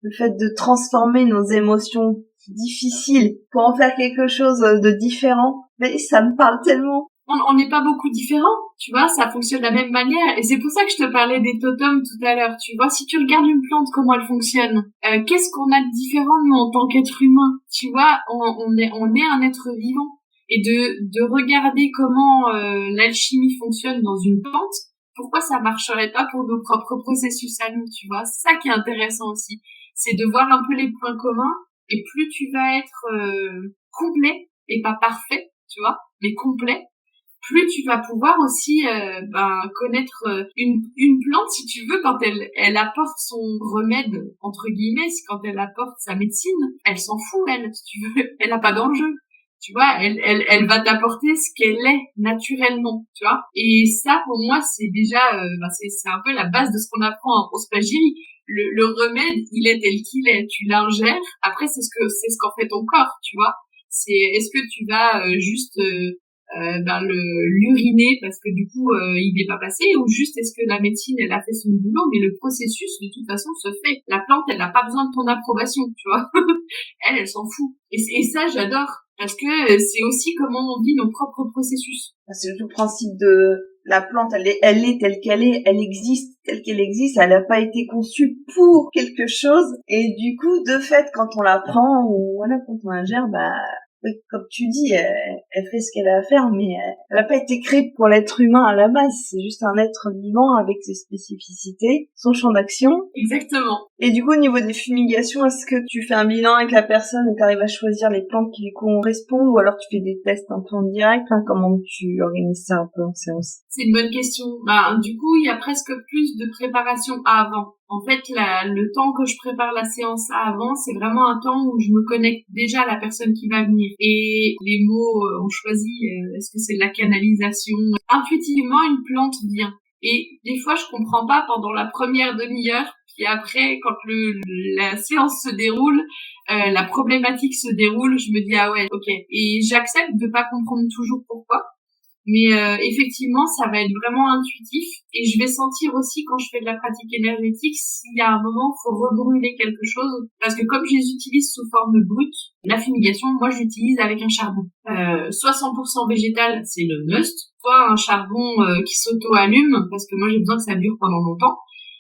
Le fait de transformer nos émotions difficiles pour en faire quelque chose de différent, mais ça me parle tellement. On n'est pas beaucoup différents, tu vois, ça fonctionne de la même manière, et c'est pour ça que je te parlais des totems tout à l'heure, tu vois. Si tu regardes une plante, comment elle fonctionne, qu'est-ce qu'on a de différent, nous, en tant qu'être humain, tu vois. On est un être vivant, et de regarder comment l'alchimie fonctionne dans une plante, pourquoi ça marcherait pas pour nos propres processus à nous, tu vois. C'est ça qui est intéressant aussi, c'est de voir un peu les points communs, et plus tu vas être complet, et pas parfait, tu vois, mais complet, plus tu vas pouvoir aussi connaître une plante, si tu veux, quand elle apporte son remède, entre guillemets, quand elle apporte sa médecine, elle s'en fout, elle, si tu veux, elle a pas d'enjeu. Tu vois, elle va t'apporter ce qu'elle est naturellement, tu vois. Et ça, pour moi, c'est déjà, c'est un peu la base de ce qu'on apprend en prospagyrie. Le remède, il est tel qu'il est. Tu l'ingères. Après, c'est ce qu'en fait ton corps, tu vois. Est-ce que tu vas l'uriner parce que du coup il n'est pas passé, ou juste est-ce que la médecine elle a fait son boulot, mais le processus de toute façon se fait. La plante elle n'a pas besoin de ton approbation, tu vois. elle s'en fout, et ça j'adore, parce que c'est aussi comment on vit nos propres processus. C'est le tout principe de la plante, elle est telle qu'elle est, elle existe telle qu'elle existe, elle n'a pas été conçue pour quelque chose, et du coup de fait quand on la prend, ou voilà, quand on ingère, comme tu dis, elle fait ce qu'elle a à faire, mais elle n'a pas été créée pour l'être humain à la base. C'est juste un être vivant avec ses spécificités, son champ d'action. Exactement. Et du coup, au niveau des fumigations, est-ce que tu fais un bilan avec la personne et tu arrives à choisir les plantes qui lui correspondent, ou alors tu fais des tests un peu en direct, comment tu organises ça un peu en séance? C'est une bonne question. Du coup, il y a presque plus de préparation avant. En fait, le temps que je prépare la séance avant, c'est vraiment un temps où je me connecte déjà à la personne qui va venir. Et les mots, on choisit, est-ce que c'est de la canalisation? Intuitivement, une plante vient. Et des fois, je comprends pas pendant la première demi-heure. Puis après, quand la séance se déroule, la problématique se déroule, je me dis, ah ouais, ok. Et j'accepte de pas comprendre toujours pourquoi. Mais effectivement, ça va être vraiment intuitif, et je vais sentir aussi quand je fais de la pratique énergétique s'il y a un moment faut rebrûler quelque chose, parce que comme je les utilise sous forme brute, la fumigation, moi je l'utilise avec un charbon. Soit 100% végétal, c'est le must, soit un charbon qui s'auto-allume, parce que moi j'ai besoin que ça dure pendant longtemps.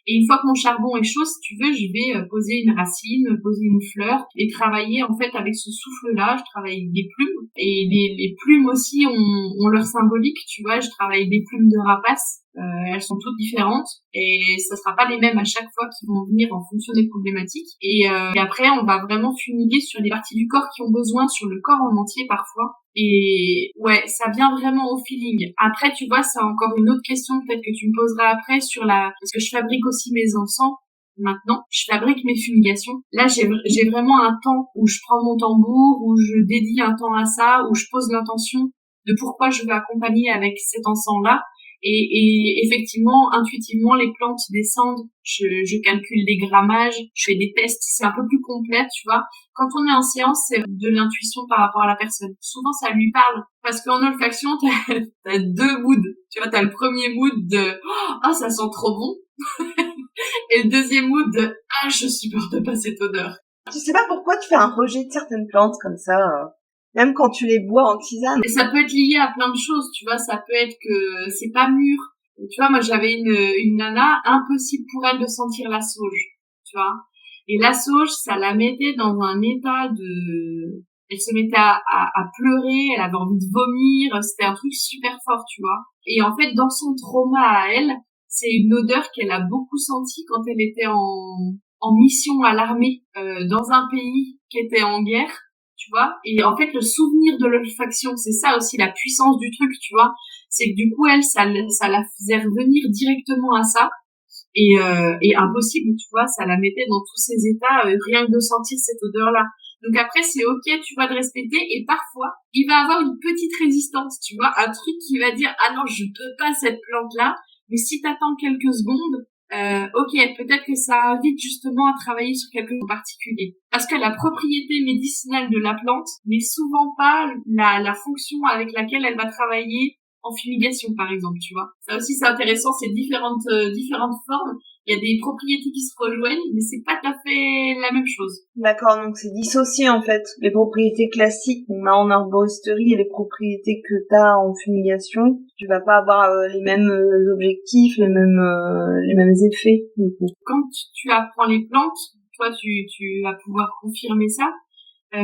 Et une fois que mon charbon est chaud, si tu veux, je vais poser une racine, poser une fleur, et travailler en fait avec ce souffle-là. Je travaille des plumes, et les plumes aussi ont leur symbolique, tu vois. Je travaille des plumes de rapace. Elles sont toutes différentes, et ça sera pas les mêmes à chaque fois, qui vont venir en fonction des problématiques. Et après, on va vraiment fumiguer sur les parties du corps qui ont besoin, sur le corps en entier parfois. Et ouais, ça vient vraiment au feeling. Après, tu vois, c'est encore une autre question peut-être que tu me poseras après parce que je fabrique aussi mes encens. Maintenant, je fabrique mes fumigations. Là, j'ai vraiment un temps où je prends mon tambour, où je dédie un temps à ça, où je pose l'intention de pourquoi je veux accompagner avec cet encens-là. Et effectivement, intuitivement, les plantes descendent, je calcule les grammages, je fais des tests, c'est un peu plus complet, tu vois. Quand on est en séance, c'est de l'intuition par rapport à la personne. Souvent, ça lui parle, parce qu'en olfaction, t'as deux moods. Tu vois, t'as le premier mood de « Ah, ça sent trop bon !» et le deuxième mood de « Ah, je supporte pas cette odeur !» Tu sais pas pourquoi tu fais un rejet de certaines plantes comme ça, même quand tu les bois en tisane. Et ça peut être lié à plein de choses, tu vois. Ça peut être que c'est pas mûr. Tu vois, moi, j'avais une nana, impossible pour elle de sentir la sauge, tu vois. Et la sauge, ça la mettait dans un état elle se mettait à pleurer, elle avait envie de vomir, c'était un truc super fort, tu vois. Et en fait, dans son trauma à elle, c'est une odeur qu'elle a beaucoup sentie quand elle était en mission à l'armée, dans un pays qui était en guerre, tu vois. Et en fait, le souvenir de l'olfaction, c'est ça aussi la puissance du truc, tu vois. C'est que du coup, elle, ça la faisait revenir directement à ça. Et impossible, tu vois, ça la mettait dans tous ses états, rien que de sentir cette odeur-là. Donc après, c'est ok, tu vois, de respecter, et parfois, il va avoir une petite résistance, tu vois, un truc qui va dire, ah non, je peux pas cette plante-là, mais si t'attends quelques secondes, ok, peut-être que ça invite justement à travailler sur quelque chose en particulier. Parce que la propriété médicinale de la plante n'est souvent pas la fonction avec laquelle elle va travailler en fumigation, par exemple, tu vois. Ça aussi, c'est intéressant, c'est différentes formes. Il y a des propriétés qui se rejoignent, mais c'est pas tout à fait la même chose. D'accord, donc c'est dissocié en fait. Les propriétés classiques qu'on a en arboristerie et les propriétés que t'as en fumigation, tu vas pas avoir les mêmes objectifs, les mêmes effets du coup. Quand tu apprends les plantes, toi tu vas pouvoir confirmer ça.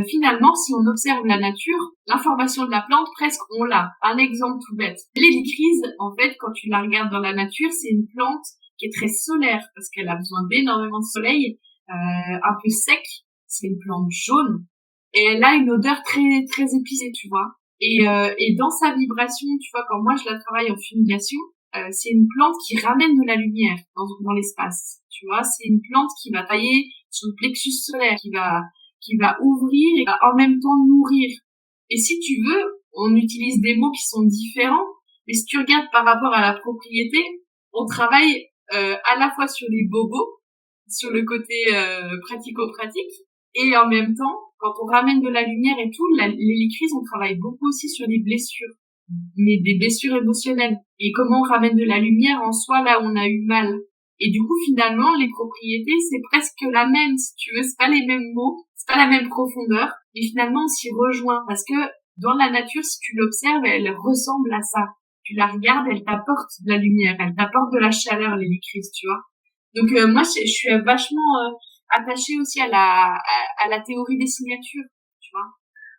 Finalement, si on observe la nature, l'information de la plante, presque, on l'a. Un exemple tout bête. L'hélicryse, en fait, quand tu la regardes dans la nature, c'est une plante qui est très solaire, parce qu'elle a besoin d'énormément de soleil, un peu sec. C'est une plante jaune. Et elle a une odeur très, très épicée, tu vois. Et dans sa vibration, tu vois, quand moi je la travaille en fumigation, c'est une plante qui ramène de la lumière dans l'espace. Tu vois, c'est une plante qui va tailler sur le plexus solaire, qui va ouvrir et va en même temps nourrir. Et si tu veux, on utilise des mots qui sont différents, mais si tu regardes par rapport à la propriété, on travaille à la fois sur les bobos, sur le côté pratico-pratique, et en même temps, quand on ramène de la lumière et tout, l'hélicryse, on travaille beaucoup aussi sur les blessures, mais des blessures émotionnelles. Et comment on ramène de la lumière en soi là où on a eu mal. Et du coup, finalement, les propriétés, c'est presque la même, si tu veux, c'est pas les mêmes mots, c'est pas la même profondeur, mais finalement, on s'y rejoint, parce que dans la nature, si tu l'observes, elle ressemble à ça. Tu la regardes, elle t'apporte de la lumière, elle t'apporte de la chaleur, l'hélicryse, tu vois. Donc, moi, je suis vachement attachée aussi à la théorie des signatures, tu vois.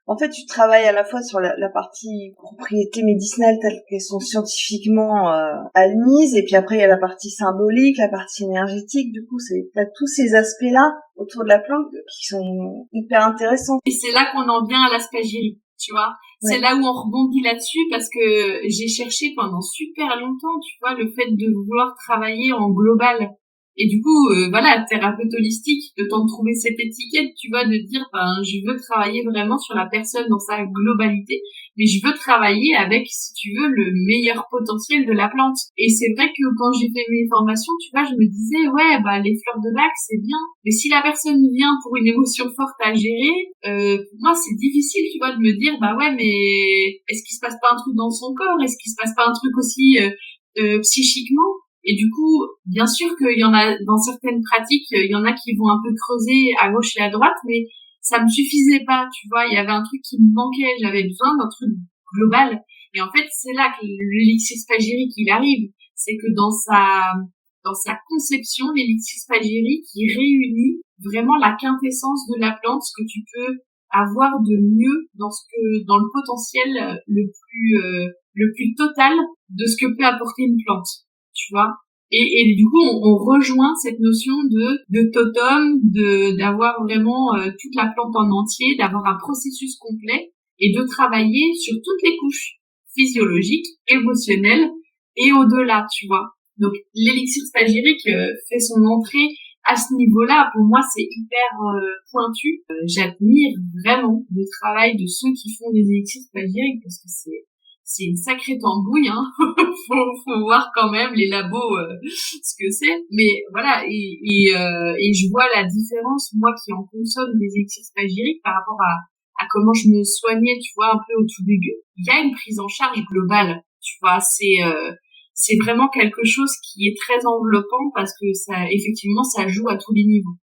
En fait, tu travailles à la fois sur la partie propriétés médicinales telles qu'elles sont scientifiquement admises, et puis après il y a la partie symbolique, la partie énergétique. Du coup, t'as tous ces aspects-là autour de la plante qui sont hyper intéressants. Et c'est là qu'on en vient à l'aspergérie, tu vois. Ouais. C'est là où on rebondit là-dessus, parce que j'ai cherché pendant super longtemps, tu vois, le fait de vouloir travailler en global. Et du coup, voilà, thérapeute holistique, le temps de trouver cette étiquette, tu vois, de dire, je veux travailler vraiment sur la personne dans sa globalité, mais je veux travailler avec, si tu veux, le meilleur potentiel de la plante. Et c'est vrai que quand j'ai fait mes formations, tu vois, je me disais, ouais, les fleurs de bac, c'est bien, mais si la personne vient pour une émotion forte à gérer, pour moi, c'est difficile, tu vois, de me dire, ouais, mais est-ce qu'il se passe pas un truc dans son corps? Est-ce qu'il se passe pas un truc aussi psychiquement? Et du coup, bien sûr qu'il y en a, dans certaines pratiques, il y en a qui vont un peu creuser à gauche et à droite, mais ça me suffisait pas, tu vois, il y avait un truc qui me manquait, j'avais besoin d'un truc global. Et en fait, c'est là que l'élixir spagyrique, il arrive. C'est que dans sa conception, l'élixir spagyrique, il réunit vraiment la quintessence de la plante, ce que tu peux avoir de mieux dans le potentiel le plus total de ce que peut apporter une plante. Tu vois, et du coup on rejoint cette notion de totem, d'avoir vraiment toute la plante en entier, d'avoir un processus complet et de travailler sur toutes les couches physiologiques, émotionnelles et au-delà, tu vois. Donc l'élixir spagyrique fait son entrée à ce niveau-là. Pour moi, c'est hyper pointu. J'admire vraiment le travail de ceux qui font des élixirs spagyriques, parce que c'est une sacrée tambouille, hein. faut voir quand même les labos ce que c'est, mais voilà, et je vois la différence, moi qui en consomme des élixirs spagyriques, par rapport à comment je me soignais, tu vois, un peu au tout début. Il y a une prise en charge globale, tu vois, c'est vraiment quelque chose qui est très enveloppant, parce que ça, effectivement, ça joue à tous les niveaux.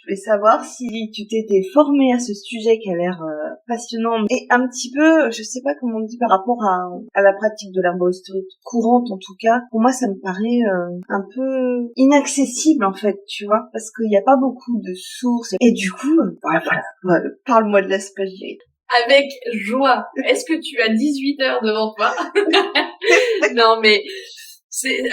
Je voulais savoir si tu t'étais formée à ce sujet qui a l'air passionnant et un petit peu, je sais pas comment on dit par rapport à la pratique de l'herboristerie courante en tout cas. Pour moi, ça me paraît un peu inaccessible en fait, tu vois, parce qu'il n'y a pas beaucoup de sources. Et du coup, voilà, parle-moi de l'aspergillée. Avec joie. Est-ce que tu as 18 heures devant toi? Non, mais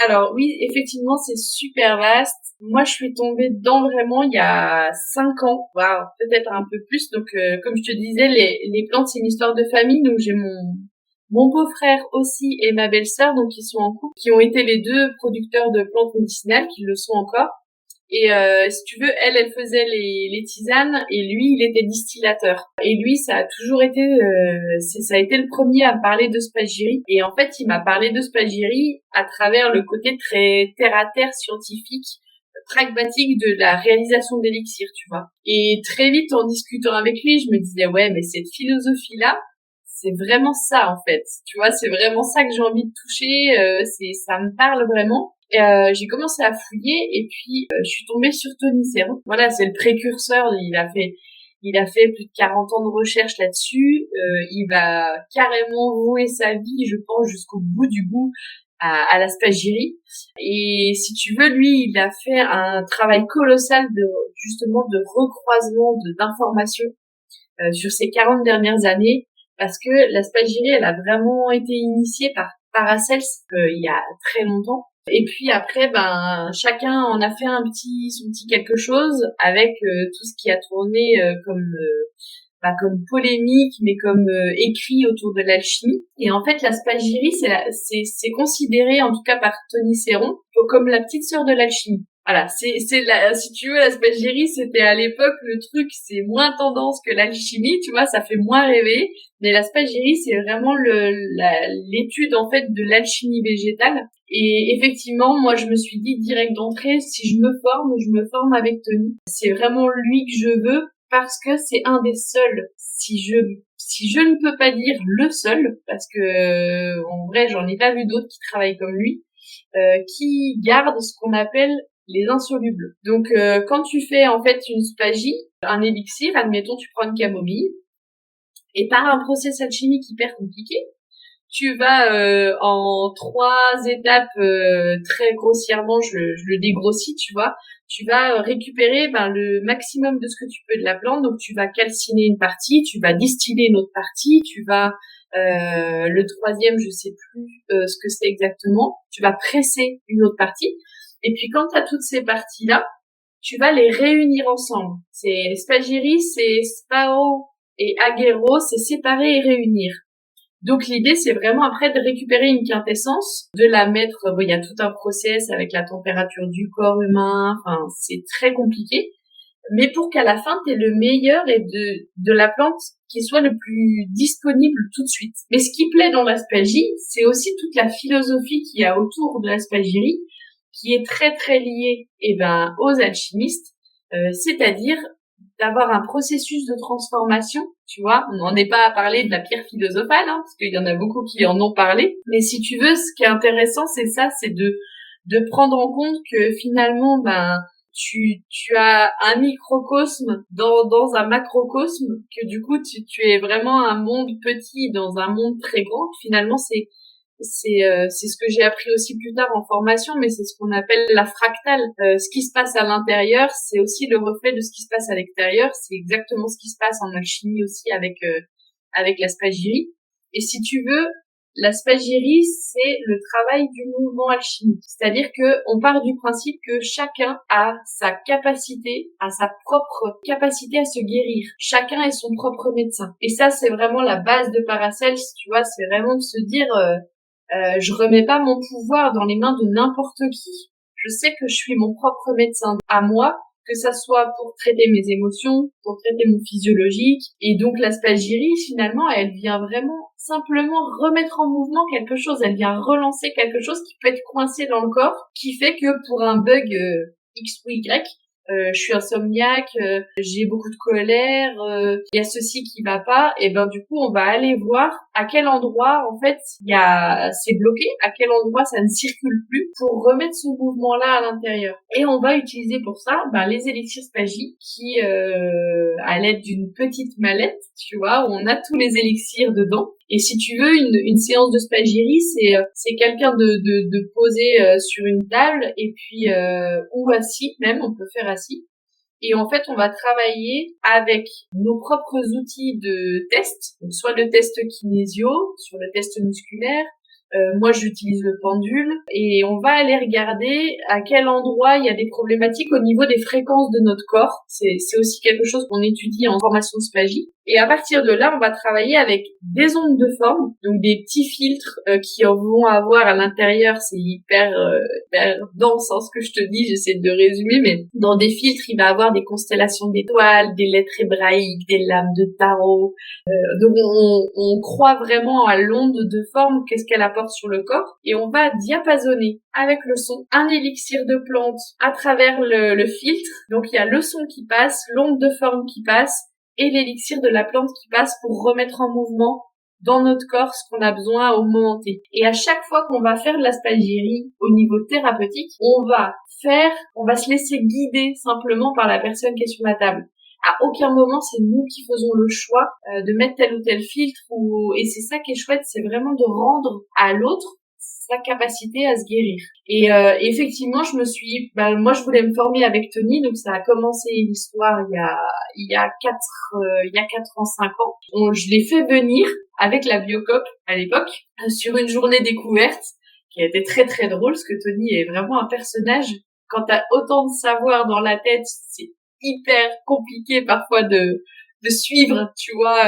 alors oui, effectivement, c'est super vaste. Moi, je suis tombée dedans vraiment il y a 5 ans, voire peut-être un peu plus. Donc, comme je te disais, les plantes, c'est une histoire de famille. Donc, j'ai mon beau-frère aussi et ma belle-sœur, donc qui sont en couple, qui ont été les deux producteurs de plantes médicinales, qui le sont encore. Et si tu veux, elle faisait les tisanes et lui, il était distillateur. Et lui, ça a toujours été, ça a été le premier à me parler de spagyrie. Et en fait, il m'a parlé de spagyrie à travers le côté très terre-à-terre scientifique, pragmatique de la réalisation d'élixir, tu vois. Et très vite, en discutant avec lui, je me disais, ouais, mais cette philosophie-là, c'est vraiment ça, en fait. Tu vois, c'est vraiment ça que j'ai envie de toucher, ça me parle vraiment. J'ai commencé à fouiller et puis je suis tombée sur Tony Serron. Voilà, c'est le précurseur. Il a fait plus de 40 ans de recherche là-dessus. Il va carrément vouer sa vie, je pense, jusqu'au bout du bout à la spagyrie. Et si tu veux, lui, il a fait un travail colossal justement de recroisement d'informations sur ces 40 dernières années, parce que la spagyrie, elle a vraiment été initiée par Paracels il y a très longtemps. Et puis après, chacun en a fait son petit quelque chose avec tout ce qui a tourné comme polémique, mais comme écrit autour de l'alchimie. Et en fait, la spagyrie, c'est considéré, en tout cas par Tony Serron, comme la petite sœur de l'alchimie. Voilà, si tu veux, la spagyrie, c'était à l'époque le truc, c'est moins tendance que l'alchimie, tu vois, ça fait moins rêver. Mais la spagyrie, c'est vraiment l'étude, en fait, de l'alchimie végétale. Et effectivement, moi, je me suis dit direct d'entrée, si je me forme avec Tony. C'est vraiment lui que je veux, parce que c'est un des seuls, si je ne peux pas dire le seul, parce que en vrai j'en ai pas vu d'autres qui travaillent comme lui, qui garde ce qu'on appelle les insolubles. Donc quand tu fais en fait une spagie, un élixir, admettons tu prends une camomille, et par un process alchimique hyper compliqué, tu vas en 3 étapes très grossièrement, je le dégrossis, tu vois. Tu vas récupérer le maximum de ce que tu peux de la plante. Donc tu vas calciner une partie, tu vas distiller une autre partie, tu vas le troisième, je sais plus ce que c'est exactement. Tu vas presser une autre partie. Et puis quand tu as toutes ces parties-là, tu vas les réunir ensemble. C'est spagyrie, c'est spao et aguero, c'est séparer et réunir. Donc l'idée, c'est vraiment après de récupérer une quintessence, de la mettre, il y a tout un process avec la température du corps humain, enfin c'est très compliqué, mais pour qu'à la fin, t'aies le meilleur et de la plante qui soit le plus disponible tout de suite. Mais ce qui plaît dans l'aspagie, c'est aussi toute la philosophie qu'il y a autour de l'aspagyrie, qui est très très liée aux alchimistes, c'est-à-dire d'avoir un processus de transformation, tu vois. On n'en est pas à parler de la pierre philosophale, parce qu'il y en a beaucoup qui en ont parlé. Mais si tu veux, ce qui est intéressant, c'est ça, c'est de prendre en compte que finalement, tu as un microcosme dans un macrocosme, que du coup, tu es vraiment un monde petit dans un monde très grand. Finalement, c'est ce que j'ai appris aussi plus tard en formation, mais c'est ce qu'on appelle la fractale. Ce qui se passe à l'intérieur, c'est aussi le reflet de ce qui se passe à l'extérieur. C'est exactement ce qui se passe en alchimie aussi avec la spagyrie. Et si tu veux, la spagyrie, c'est le travail du mouvement alchimique. C'est-à-dire que on part du principe que chacun a sa propre capacité à se guérir. Chacun est son propre médecin. Et ça, c'est vraiment la base de Paracels, tu vois, c'est vraiment de se dire je remets pas mon pouvoir dans les mains de n'importe qui. Je sais que je suis mon propre médecin à moi, que ça soit pour traiter mes émotions, pour traiter mon physiologique. Et donc la spagyrie, finalement, elle vient vraiment simplement remettre en mouvement quelque chose. Elle vient relancer quelque chose qui peut être coincé dans le corps, qui fait que pour un bug X ou Y, je suis insomniaque, j'ai beaucoup de colère, il y a ceci qui va pas, et ben du coup on va aller voir à quel endroit en fait c'est bloqué, à quel endroit ça ne circule plus pour remettre ce mouvement là à l'intérieur. Et on va utiliser pour ça les élixirs Spagy qui à l'aide d'une petite mallette, tu vois, où on a tous les élixirs dedans. Et si tu veux une séance de spagyrie, c'est quelqu'un de posé sur une table et puis ou assis même, on peut faire assis. Et en fait, on va travailler avec nos propres outils de test, donc soit le test kinésio, sur le test musculaire. Moi, j'utilise le pendule et on va aller regarder à quel endroit il y a des problématiques au niveau des fréquences de notre corps. C'est aussi quelque chose qu'on étudie en formation Spagy. Et à partir de là, on va travailler avec des ondes de forme, donc des petits filtres qui vont avoir à l'intérieur, c'est hyper dense ce que je te dis, j'essaie de résumer, mais dans des filtres, il va avoir des constellations d'étoiles, des lettres hébraïques, des lames de tarot. Donc on croit vraiment à l'onde de forme, qu'est-ce qu'elle apporte sur le corps, et on va diapasonner avec le son un élixir de plante à travers le filtre. Donc il y a le son qui passe, l'onde de forme qui passe, et l'élixir de la plante qui passe pour remettre en mouvement dans notre corps ce qu'on a besoin au moment T. Et à chaque fois qu'on va faire de la spagyrie au niveau thérapeutique, on va se laisser guider simplement par la personne qui est sur la table. À aucun moment c'est nous qui faisons le choix de mettre tel ou tel filtre et c'est ça qui est chouette, c'est vraiment de rendre à l'autre sa capacité à se guérir. Et effectivement, moi je voulais me former avec Tony, donc ça a commencé l'histoire il y a 4 ans, 5 ans. Je l'ai fait venir avec la Biocop à l'époque sur une journée découverte qui a été très très drôle parce que Tony est vraiment un personnage. Quand t'as autant de savoir dans la tête, c'est hyper compliqué parfois de suivre, tu vois,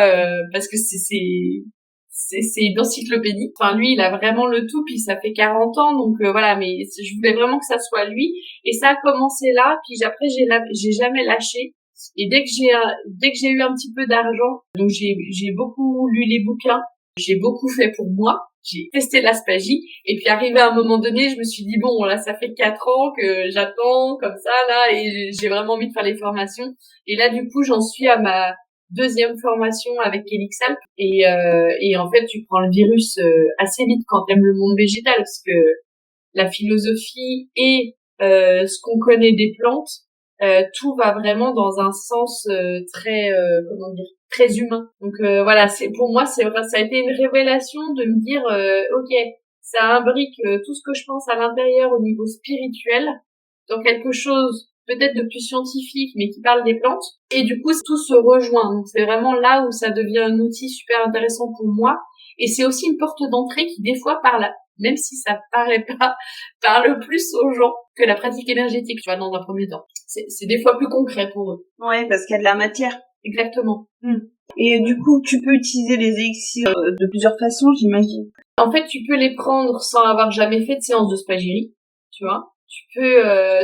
parce que c'est une encyclopédie. Enfin, lui, il a vraiment le tout, puis ça fait 40 ans, donc voilà, mais je voulais vraiment que ça soit lui. Et ça a commencé là, puis après, j'ai jamais lâché. Et dès que j'ai eu un petit peu d'argent, donc j'ai beaucoup lu les bouquins, j'ai beaucoup fait pour moi, j'ai testé la spagy, et puis arrivé à un moment donné, je me suis dit, bon, là, ça fait 4 ans que j'attends, comme ça, là, et j'ai vraiment envie de faire les formations. Et là, du coup, j'en suis à ma deuxième formation avec Elixalp et en fait tu prends le virus assez vite quand t'aimes le monde végétal parce que la philosophie et ce qu'on connaît des plantes, tout va vraiment dans un sens très très humain. Donc voilà, c'est pour moi ça a été une révélation de me dire OK, ça imbrique tout ce que je pense à l'intérieur au niveau spirituel dans quelque chose peut-être de plus scientifique, mais qui parle des plantes. Et du coup, tout se rejoint. Donc, c'est vraiment là où ça devient un outil super intéressant pour moi. Et c'est aussi une porte d'entrée qui, des fois, parle, même si ça paraît pas, parle plus aux gens que la pratique énergétique, tu vois, dans un premier temps. C'est des fois plus concret pour eux. Ouais, parce qu'il y a de la matière. Exactement. Et du coup, tu peux utiliser les élixirs de plusieurs façons, j'imagine. En fait, tu peux les prendre sans avoir jamais fait de séance de spagyrie, tu vois. Tu peux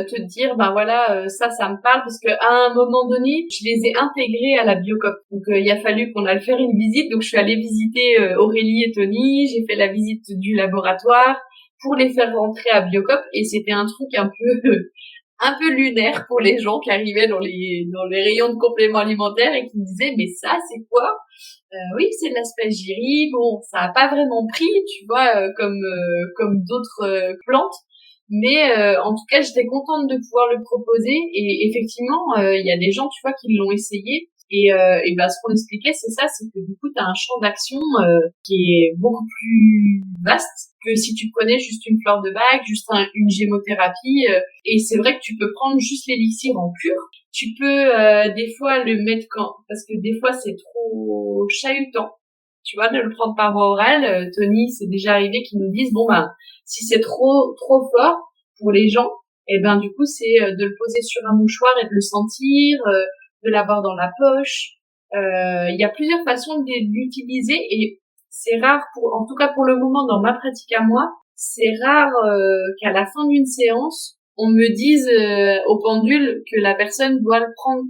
te dire voilà ça me parle parce que à un moment donné je les ai intégrés à la Biocop, donc il a fallu qu'on aille faire une visite, donc je suis allée visiter Aurélie et Tony, j'ai fait la visite du laboratoire pour les faire rentrer à Biocop et c'était un truc un peu lunaire pour les gens qui arrivaient dans les rayons de compléments alimentaires et qui me disaient mais ça c'est quoi? Oui, c'est de la spagyrie, bon ça a pas vraiment pris, tu vois, comme d'autres plantes. Mais en tout cas, j'étais contente de pouvoir le proposer et effectivement, il y a des gens, tu vois, qui l'ont essayé et ce qu'on expliquait, c'est ça, c'est que du coup, tu as un champ d'action qui est beaucoup plus vaste que si tu prenais juste une fleur de bac, juste une gémothérapie. Et c'est vrai que tu peux prendre juste l'élixir en pur. Tu peux des fois le mettre parce que des fois, c'est trop chahutant. Tu vois, de le prendre par voie orale. Tony, c'est déjà arrivé qu'ils nous disent, si c'est trop fort pour les gens, du coup, c'est de le poser sur un mouchoir et de le sentir, de l'avoir dans la poche. Il y a plusieurs façons de l'utiliser et c'est rare en tout cas pour le moment dans ma pratique à moi, c'est rare qu'à la fin d'une séance, on me dise au pendule que la personne doit le prendre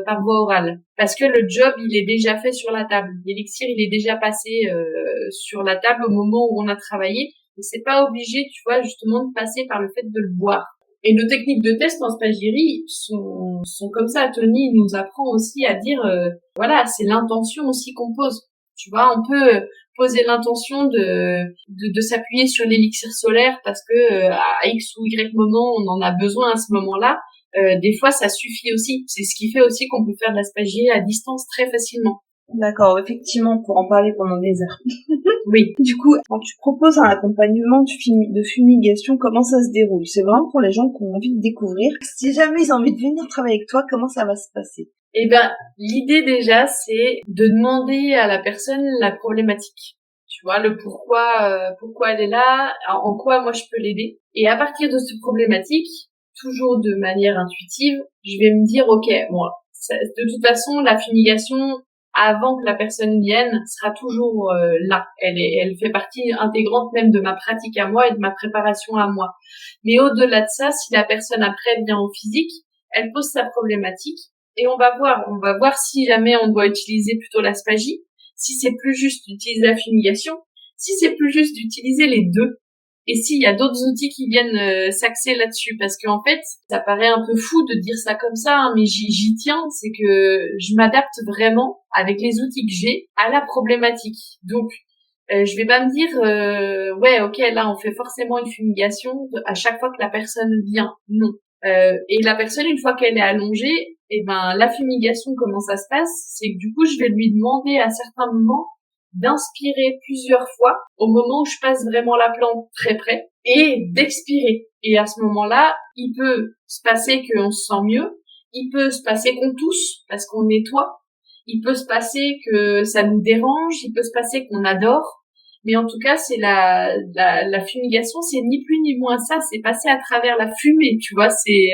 par voie orale. Parce que le job, il est déjà fait sur la table. L'élixir, il est déjà passé sur la table au moment où on a travaillé. Et c'est pas obligé, tu vois, justement, de passer par le fait de le boire. Et nos techniques de test en spagyrie sont comme ça. Tony nous apprend aussi à dire, voilà, c'est l'intention aussi qu'on pose. Tu vois, on peut poser l'intention de s'appuyer sur l'élixir solaire parce que à X ou Y moment, on en a besoin à ce moment-là. Des fois, ça suffit aussi. C'est ce qui fait aussi qu'on peut faire de la spagyrie à distance très facilement. D'accord, effectivement, pour en parler pendant des heures. Oui. Du coup, quand tu proposes un accompagnement de fumigation, comment ça se déroule? C'est vraiment pour les gens qui ont envie de découvrir. Si jamais ils ont envie de venir travailler avec toi, comment ça va se passer? Eh ben, l'idée déjà, c'est de demander à la personne la problématique. Tu vois, le pourquoi elle est là, en quoi moi je peux l'aider. Et à partir de cette problématique, toujours de manière intuitive, je vais me dire, ok, moi, de toute façon, la fumigation, avant que la personne vienne, sera toujours là. Elle fait partie intégrante même de ma pratique à moi et de ma préparation à moi. Mais au-delà de ça, si la personne après vient en physique, elle pose sa problématique et on va voir si jamais on doit utiliser plutôt la spagyrie, si c'est plus juste d'utiliser la fumigation, si c'est plus juste d'utiliser les deux. Et s'il y a d'autres outils qui viennent s'axer là-dessus, parce qu'en fait, ça paraît un peu fou de dire ça comme ça, hein, mais j'y tiens, c'est que je m'adapte vraiment avec les outils que j'ai à la problématique. Donc, je vais pas me dire ouais, ok, là on fait forcément une fumigation à chaque fois que la personne vient. Non. Et la personne, une fois qu'elle est allongée, et ben la fumigation, comment ça se passe, c'est que du coup je vais lui demander à certains moments d'inspirer plusieurs fois au moment où je passe vraiment la plante très près et d'expirer. Et à ce moment-là, il peut se passer qu'on se sent mieux, il peut se passer qu'on tousse parce qu'on nettoie, il peut se passer que ça nous dérange, il peut se passer qu'on adore. Mais en tout cas, c'est la fumigation, c'est ni plus ni moins ça, c'est passer à travers la fumée, tu vois, c'est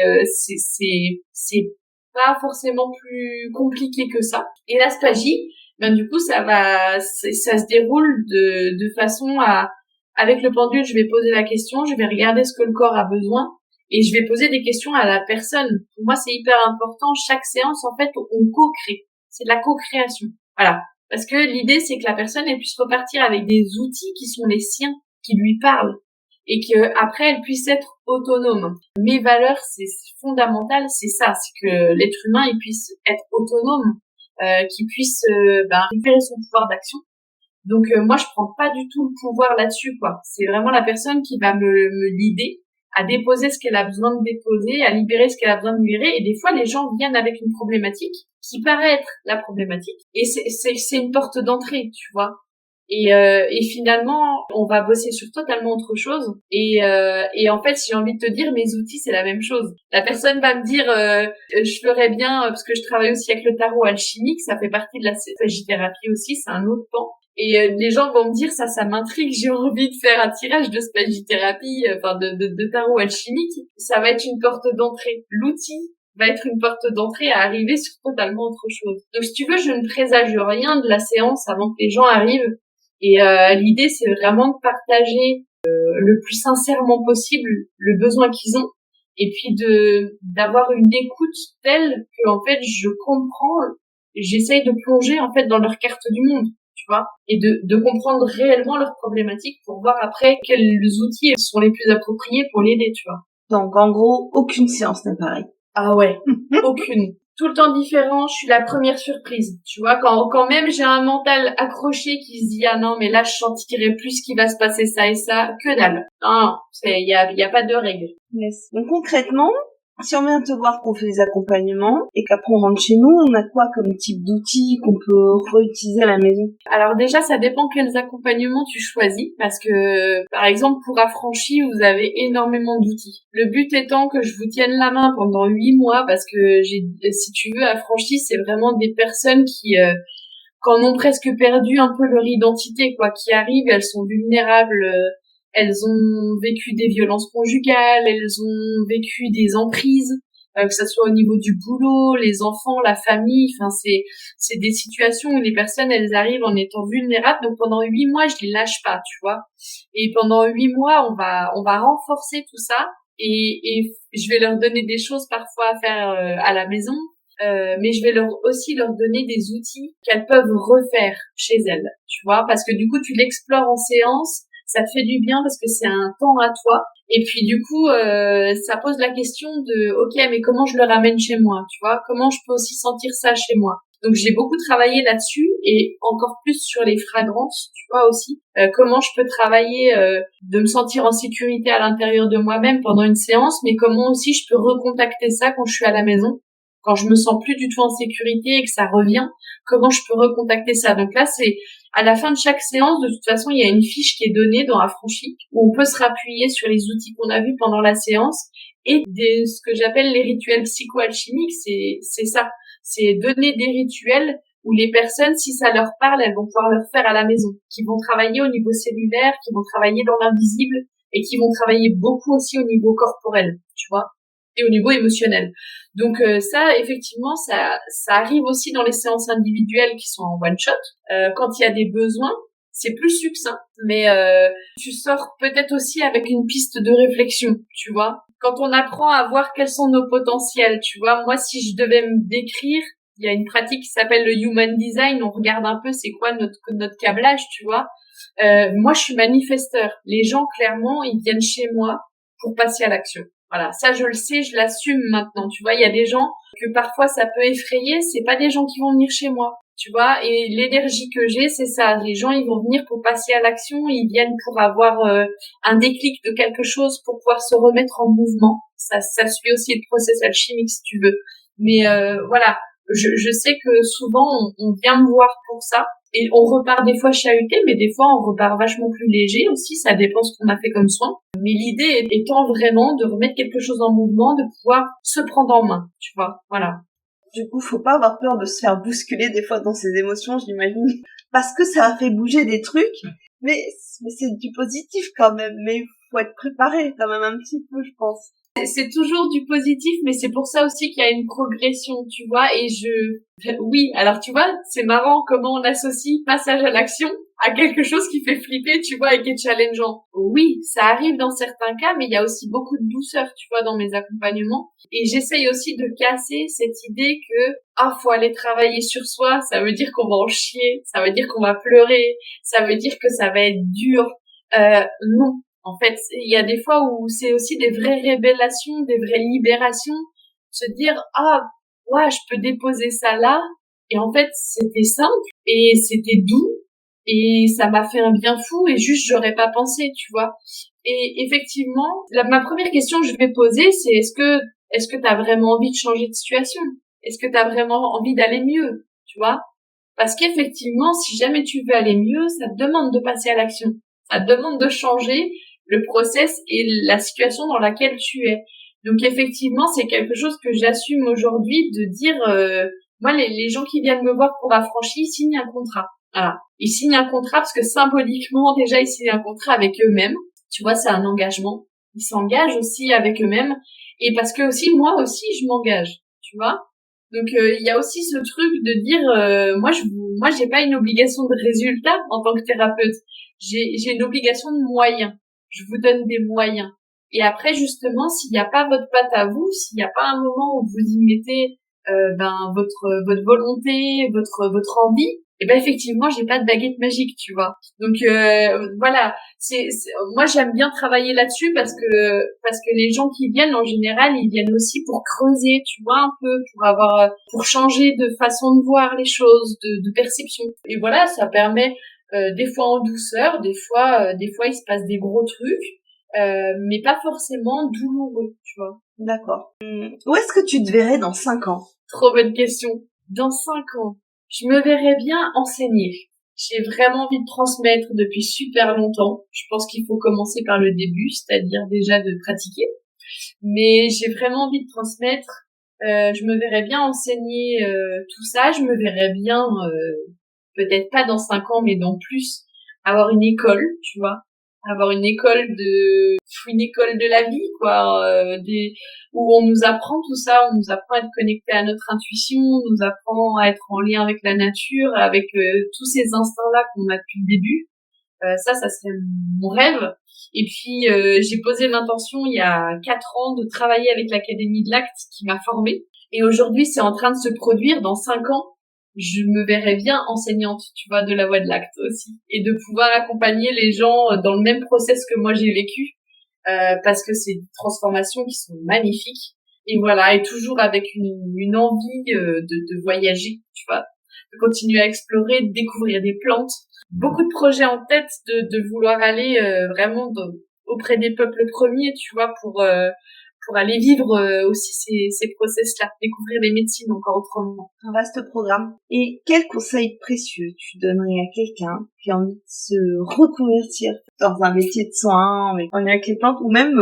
pas forcément plus compliqué que ça. Et la spagyrie, ben du coup, ça se déroule de façon à, avec le pendule, je vais poser la question, je vais regarder ce que le corps a besoin et je vais poser des questions à la personne. Pour moi, c'est hyper important. Chaque séance, en fait, on co-crée. C'est de la co-création. Voilà. Parce que l'idée, c'est que la personne, elle puisse repartir avec des outils qui sont les siens, qui lui parlent. Et que après, elle puisse être autonome. Mes valeurs, c'est fondamental, c'est ça. C'est que l'être humain, il puisse être autonome, qu'il puisse, récupérer son pouvoir d'action. Donc, moi, je prends pas du tout le pouvoir là-dessus, quoi. C'est vraiment la personne qui va me guider à déposer ce qu'elle a besoin de déposer, à libérer ce qu'elle a besoin de libérer. Et des fois, les gens viennent avec une problématique qui paraît être la problématique. Et c'est une porte d'entrée, tu vois. Et finalement, on va bosser sur totalement autre chose. Et en fait, si j'ai envie de te dire, mes outils, c'est la même chose. La personne va me dire, je ferais bien, parce que je travaille aussi avec le tarot alchimique, ça fait partie de la spagythérapie aussi, c'est un autre pan. Et les gens vont me dire, ça m'intrigue, j'ai envie de faire un tirage de spagythérapie, de tarot alchimique. Ça va être une porte d'entrée. L'outil va être une porte d'entrée à arriver sur totalement autre chose. Donc, si tu veux, je ne présage rien de la séance avant que les gens arrivent. Et l'idée, c'est vraiment de partager le plus sincèrement possible le besoin qu'ils ont, et puis d'avoir une écoute telle que en fait je comprends, j'essaye de plonger en fait dans leur carte du monde, tu vois, et de comprendre réellement leurs problématiques pour voir après quels outils sont les plus appropriés pour l'aider, tu vois. Donc en gros, aucune séance n'est pareille. Ah ouais, aucune. Tout le temps différent, je suis la première surprise. Tu vois, quand même j'ai un mental accroché qui se dit, ah non, mais là, je sentirais plus qu'il va se passer ça et ça, que dalle. Non, il y a pas de règle. Yes. Donc concrètement, si on vient te voir qu'on fait des accompagnements et qu'après on rentre chez nous, on a quoi comme type d'outils qu'on peut réutiliser à la maison? Alors déjà, ça dépend quels accompagnements tu choisis, parce que, par exemple, pour Affranchi, vous avez énormément d'outils. Le but étant que je vous tienne la main pendant 8 mois, parce que si tu veux, Affranchi, c'est vraiment des personnes qui ont presque perdu un peu leur identité, quoi, qui arrivent, elles sont vulnérables, elles ont vécu des violences conjugales, elles ont vécu des emprises, que ça soit au niveau du boulot, les enfants, la famille, enfin c'est des situations où les personnes elles arrivent en étant vulnérables. Donc pendant 8 mois, je les lâche pas, tu vois. Et pendant 8 mois, on va renforcer tout ça et je vais leur donner des choses parfois à faire à la maison. Mais je vais aussi leur donner des outils qu'elles peuvent refaire chez elles, tu vois, parce que du coup tu l'explores en séance, ça te fait du bien parce que c'est un temps à toi. Et puis du coup, ça pose la question de, ok, mais comment je le ramène chez moi, tu vois? Comment je peux aussi sentir ça chez moi? Donc j'ai beaucoup travaillé là-dessus et encore plus sur les fragrances, tu vois aussi. Comment je peux travailler de me sentir en sécurité à l'intérieur de moi-même pendant une séance, mais comment aussi je peux recontacter ça quand je suis à la maison, quand je me sens plus du tout en sécurité et que ça revient. Comment je peux recontacter ça? Donc là, c'est à la fin de chaque séance, de toute façon, il y a une fiche qui est donnée dans Affranchi où on peut se rappuyer sur les outils qu'on a vus pendant la séance et ce que j'appelle les rituels psychoalchimiques, c'est ça. C'est donner des rituels où les personnes, si ça leur parle, elles vont pouvoir le faire à la maison, qui vont travailler au niveau cellulaire, qui vont travailler dans l'invisible et qui vont travailler beaucoup aussi au niveau corporel, tu vois, et au niveau émotionnel. Donc ça, effectivement, ça arrive aussi dans les séances individuelles qui sont en one shot. Quand il y a des besoins, c'est plus succinct, mais tu sors peut-être aussi avec une piste de réflexion, tu vois. Quand on apprend à voir quels sont nos potentiels, tu vois. Moi, si je devais me décrire, il y a une pratique qui s'appelle le Human Design. On regarde un peu c'est quoi notre câblage, tu vois. Moi, je suis manifesteur. Les gens, clairement, ils viennent chez moi pour passer à l'action. Voilà, ça je le sais, je l'assume maintenant. Tu vois, il y a des gens que parfois ça peut effrayer, c'est pas des gens qui vont venir chez moi. Tu vois, et l'énergie que j'ai, c'est ça. Les gens, ils vont venir pour passer à l'action, ils viennent pour avoir un déclic de quelque chose, pour pouvoir se remettre en mouvement. Ça suit aussi le process alchimique, si tu veux. Mais voilà, je sais que souvent, on vient me voir pour ça. Et on repart des fois chahuté, mais des fois on repart vachement plus léger aussi, ça dépend ce qu'on a fait comme soin. Mais l'idée étant vraiment de remettre quelque chose en mouvement, de pouvoir se prendre en main, tu vois, voilà. Du coup, faut pas avoir peur de se faire bousculer des fois dans ses émotions, j'imagine. Parce que ça a fait bouger des trucs, mais c'est du positif quand même, mais faut être préparé quand même un petit peu, je pense. C'est toujours du positif, mais c'est pour ça aussi qu'il y a une progression, tu vois, oui, alors tu vois, c'est marrant comment on associe passage à l'action à quelque chose qui fait flipper, tu vois, et qui est challengeant. Oui, ça arrive dans certains cas, mais il y a aussi beaucoup de douceur, tu vois, dans mes accompagnements. Et j'essaye aussi de casser cette idée que, faut aller travailler sur soi, ça veut dire qu'on va en chier, ça veut dire qu'on va pleurer, ça veut dire que ça va être dur. Non. En fait, il y a des fois où c'est aussi des vraies révélations, des vraies libérations, se dire ouais, je peux déposer ça là, et en fait c'était simple et c'était doux et ça m'a fait un bien fou et juste j'aurais pas pensé, tu vois. Et effectivement, ma première question que je vais poser, c'est est-ce que t'as vraiment envie de changer de situation? Est-ce que t'as vraiment envie d'aller mieux, tu vois? Parce qu'effectivement, si jamais tu veux aller mieux, ça te demande de passer à l'action. Ça te demande de changer le process et la situation dans laquelle tu es. Donc effectivement, c'est quelque chose que j'assume aujourd'hui de dire, moi, les gens qui viennent me voir pour Affranchi, ils signent un contrat. Voilà. Ils signent un contrat parce que symboliquement, déjà, ils signent un contrat avec eux-mêmes. Tu vois, c'est un engagement. Ils s'engagent aussi avec eux-mêmes. Et parce que aussi, moi aussi, je m'engage. Tu vois? Donc il y a aussi ce truc de dire moi j'ai pas une obligation de résultat en tant que thérapeute. J'ai une obligation de moyens. Je vous donne des moyens. Et après justement, s'il n'y a pas votre patte à vous, s'il n'y a pas un moment où vous y mettez votre volonté, votre envie, et ben effectivement, j'ai pas de baguette magique, tu vois. Donc voilà, moi j'aime bien travailler là-dessus parce que les gens qui viennent en général, ils viennent aussi pour creuser, tu vois, un peu pour changer de façon de voir les choses, de perception. Et voilà, ça permet des fois en douceur, des fois il se passe des gros trucs, mais pas forcément douloureux, tu vois. D'accord. Où est-ce que tu te verrais dans 5 ans? Trop bonne question. Dans 5 ans, je me verrais bien enseigner. J'ai vraiment envie de transmettre depuis super longtemps. Je pense qu'il faut commencer par le début, c'est-à-dire déjà de pratiquer. Mais j'ai vraiment envie de transmettre. Je me verrais bien enseigner tout ça. Je me verrais bien, peut-être pas dans 5 ans, mais dans plus, avoir une école, tu vois. Avoir une école de la vie, quoi, où on nous apprend tout ça, on nous apprend à être connecté à notre intuition, on nous apprend à être en lien avec la nature, avec tous ces instincts-là qu'on a depuis le début. Ça serait mon rêve. Et puis j'ai posé l'intention il y a 4 ans de travailler avec l'Académie de l'Acte qui m'a formée. Et aujourd'hui, c'est en train de se produire dans 5 ans. je me verrais bien enseignante, tu vois, de la voie de l'acte aussi, et de pouvoir accompagner les gens dans le même process que moi j'ai vécu, parce que c'est des transformations qui sont magnifiques. Et voilà, et toujours avec une envie de voyager, tu vois, de continuer à explorer, de découvrir des plantes. Beaucoup de projets en tête, de vouloir aller vraiment auprès des peuples premiers, tu vois, pour aller vivre aussi ces process-là, découvrir les médecines encore autrement. Un vaste programme. Et quel conseil précieux tu donnerais à quelqu'un qui a envie de se reconvertir dans un métier de soins, en lien avec les plantes, ou même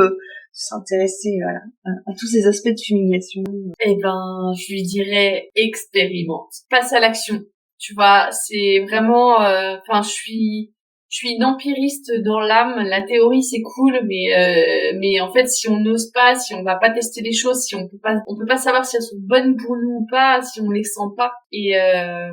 s'intéresser à tous ces aspects de fumigation? Eh ben, je lui dirais expérimente, passe à l'action. Tu vois, c'est vraiment, je suis une empiriste dans l'âme. La théorie c'est cool, mais en fait, si on n'ose pas, si on va pas tester les choses, si on peut pas savoir si elles sont bonnes pour nous ou pas, si on les sent pas. Et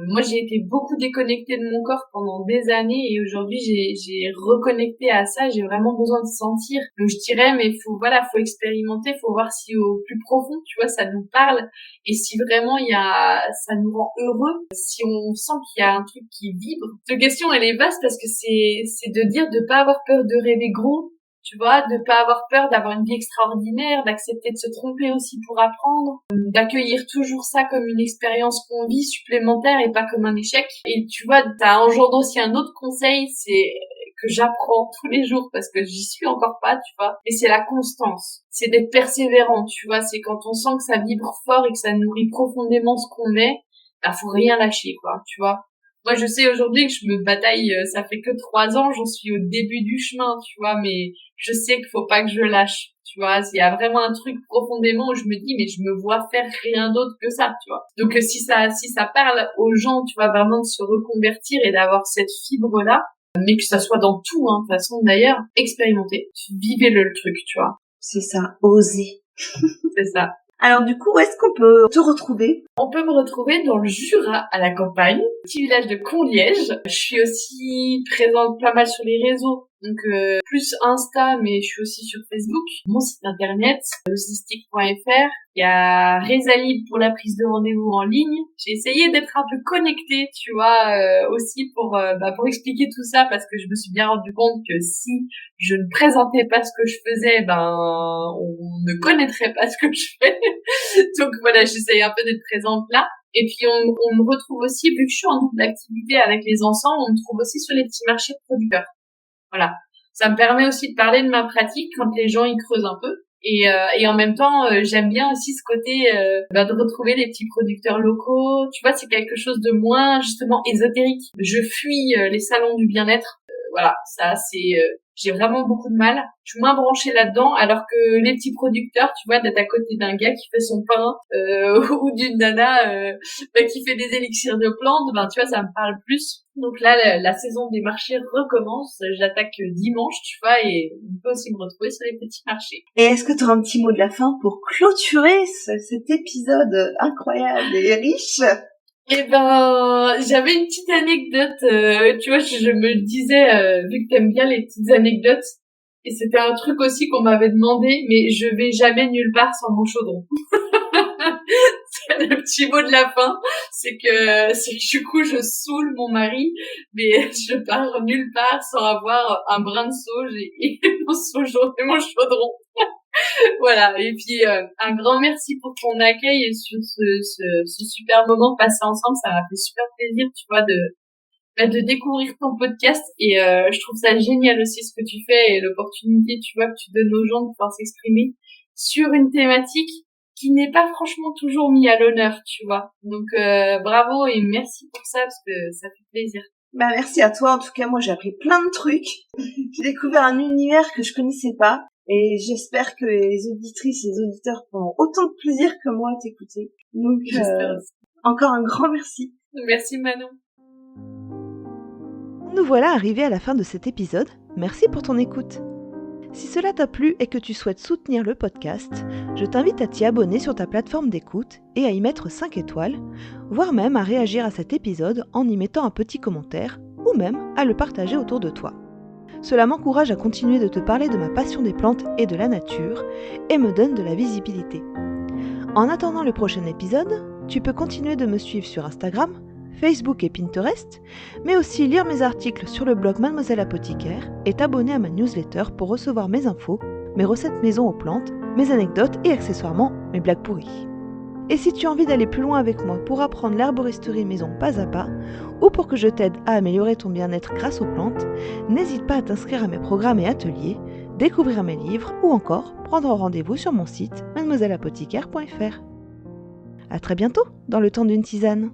moi, j'ai été beaucoup déconnectée de mon corps pendant des années, et aujourd'hui, j'ai reconnecté à ça. J'ai vraiment besoin de sentir. Donc, je dirais, mais faut expérimenter, faut voir si au plus profond, tu vois, ça nous parle, et si vraiment ça nous rend heureux, si on sent qu'il y a un truc qui vibre. Cette question, elle est vaste parce que c'est de dire de pas avoir peur de rêver gros, tu vois, de pas avoir peur d'avoir une vie extraordinaire, d'accepter de se tromper aussi pour apprendre, d'accueillir toujours ça comme une expérience qu'on vit supplémentaire et pas comme un échec. Et tu vois, t'as engendré aussi un autre conseil, c'est que j'apprends tous les jours parce que j'y suis encore pas, tu vois. Et c'est la constance. C'est d'être persévérant, tu vois. C'est quand on sent que ça vibre fort et que ça nourrit profondément ce qu'on est, bah, faut rien lâcher, quoi, tu vois. Moi, je sais aujourd'hui que je me bataille, ça fait que 3 ans, j'en suis au début du chemin, tu vois, mais je sais qu'il faut pas que je lâche, tu vois. Il y a vraiment un truc profondément où je me dis, mais je me vois faire rien d'autre que ça, tu vois. Donc, si ça parle aux gens, tu vois, vraiment de se reconvertir et d'avoir cette fibre-là, mais que ça soit dans tout, hein, de toute façon, d'ailleurs, expérimentez, vivez-le, le truc, tu vois. C'est ça, oser. C'est ça. Alors du coup, où est-ce qu'on peut te retrouver? On peut me retrouver dans le Jura, à la campagne, petit village de Conliège. Je suis aussi présente pas mal sur les réseaux, donc plus Insta, mais je suis aussi sur Facebook. Mon site internet, logistique.fr. Il y a Résalib pour la prise de rendez-vous en ligne. J'ai essayé d'être un peu connectée, tu vois, aussi pour expliquer tout ça, parce que je me suis bien rendu compte que si je ne présentais pas ce que je faisais, on ne connaîtrait pas ce que je fais. Donc voilà, j'essaye un peu d'être présente là. Et puis on me retrouve aussi, vu que je suis en double activité avec les enfants, on me trouve aussi sur les petits marchés de producteurs. Voilà. Ça me permet aussi de parler de ma pratique quand les gens y creusent un peu. Et en même temps, j'aime bien aussi ce côté de retrouver des petits producteurs locaux. Tu vois, c'est quelque chose de moins justement ésotérique. Je fuis les salons du bien-être. Voilà, ça c'est j'ai vraiment beaucoup de mal. Je suis moins branchée là-dedans, alors que les petits producteurs, tu vois, d'être à côté d'un gars qui fait son pain ou d'une nana qui fait des élixirs de plantes, tu vois, ça me parle plus. Donc là, la saison des marchés recommence. J'attaque dimanche, tu vois, et on peut aussi me retrouver sur les petits marchés. Et est-ce que tu auras un petit mot de la fin pour clôturer cet épisode incroyable et riche? Eh ben, j'avais une petite anecdote, tu vois, je me disais, vu que t'aimes bien les petites anecdotes, et c'était un truc aussi qu'on m'avait demandé, mais je vais jamais nulle part sans mon chaudron. C'est le petit mot de la fin, c'est que du coup, je saoule mon mari, mais je pars nulle part sans avoir un brin de sauge et mon chaudron. Voilà, et puis un grand merci pour ton accueil et sur ce super moment passé ensemble. Ça m'a fait super plaisir, tu vois, de découvrir ton podcast, et je trouve ça génial aussi ce que tu fais et l'opportunité, tu vois, que tu donnes aux gens de pouvoir s'exprimer sur une thématique qui n'est pas franchement toujours mise à l'honneur, tu vois. Donc bravo et merci pour ça, parce que ça fait plaisir. Merci à toi. En tout cas, moi j'ai appris plein de trucs. J'ai découvert un univers que je connaissais pas. Et j'espère que les auditrices et les auditeurs prendront autant de plaisir que moi à t'écouter. Donc, encore un grand merci. Merci Manon. Nous voilà arrivés à la fin de cet épisode. Merci pour ton écoute. Si cela t'a plu et que tu souhaites soutenir le podcast, je t'invite à t'y abonner sur ta plateforme d'écoute et à y mettre 5 étoiles, voire même à réagir à cet épisode en y mettant un petit commentaire, ou même à le partager autour de toi. Cela m'encourage à continuer de te parler de ma passion des plantes et de la nature, et me donne de la visibilité. En attendant le prochain épisode, tu peux continuer de me suivre sur Instagram, Facebook et Pinterest, mais aussi lire mes articles sur le blog Mademoiselle Apothicaire et t'abonner à ma newsletter pour recevoir mes infos, mes recettes maison aux plantes, mes anecdotes et accessoirement mes blagues pourries. Et si tu as envie d'aller plus loin avec moi pour apprendre l'herboristerie maison pas à pas, ou pour que je t'aide à améliorer ton bien-être grâce aux plantes, n'hésite pas à t'inscrire à mes programmes et ateliers, découvrir mes livres ou encore prendre rendez-vous sur mon site mademoiselleapothicaire.fr. À très bientôt dans le temps d'une tisane.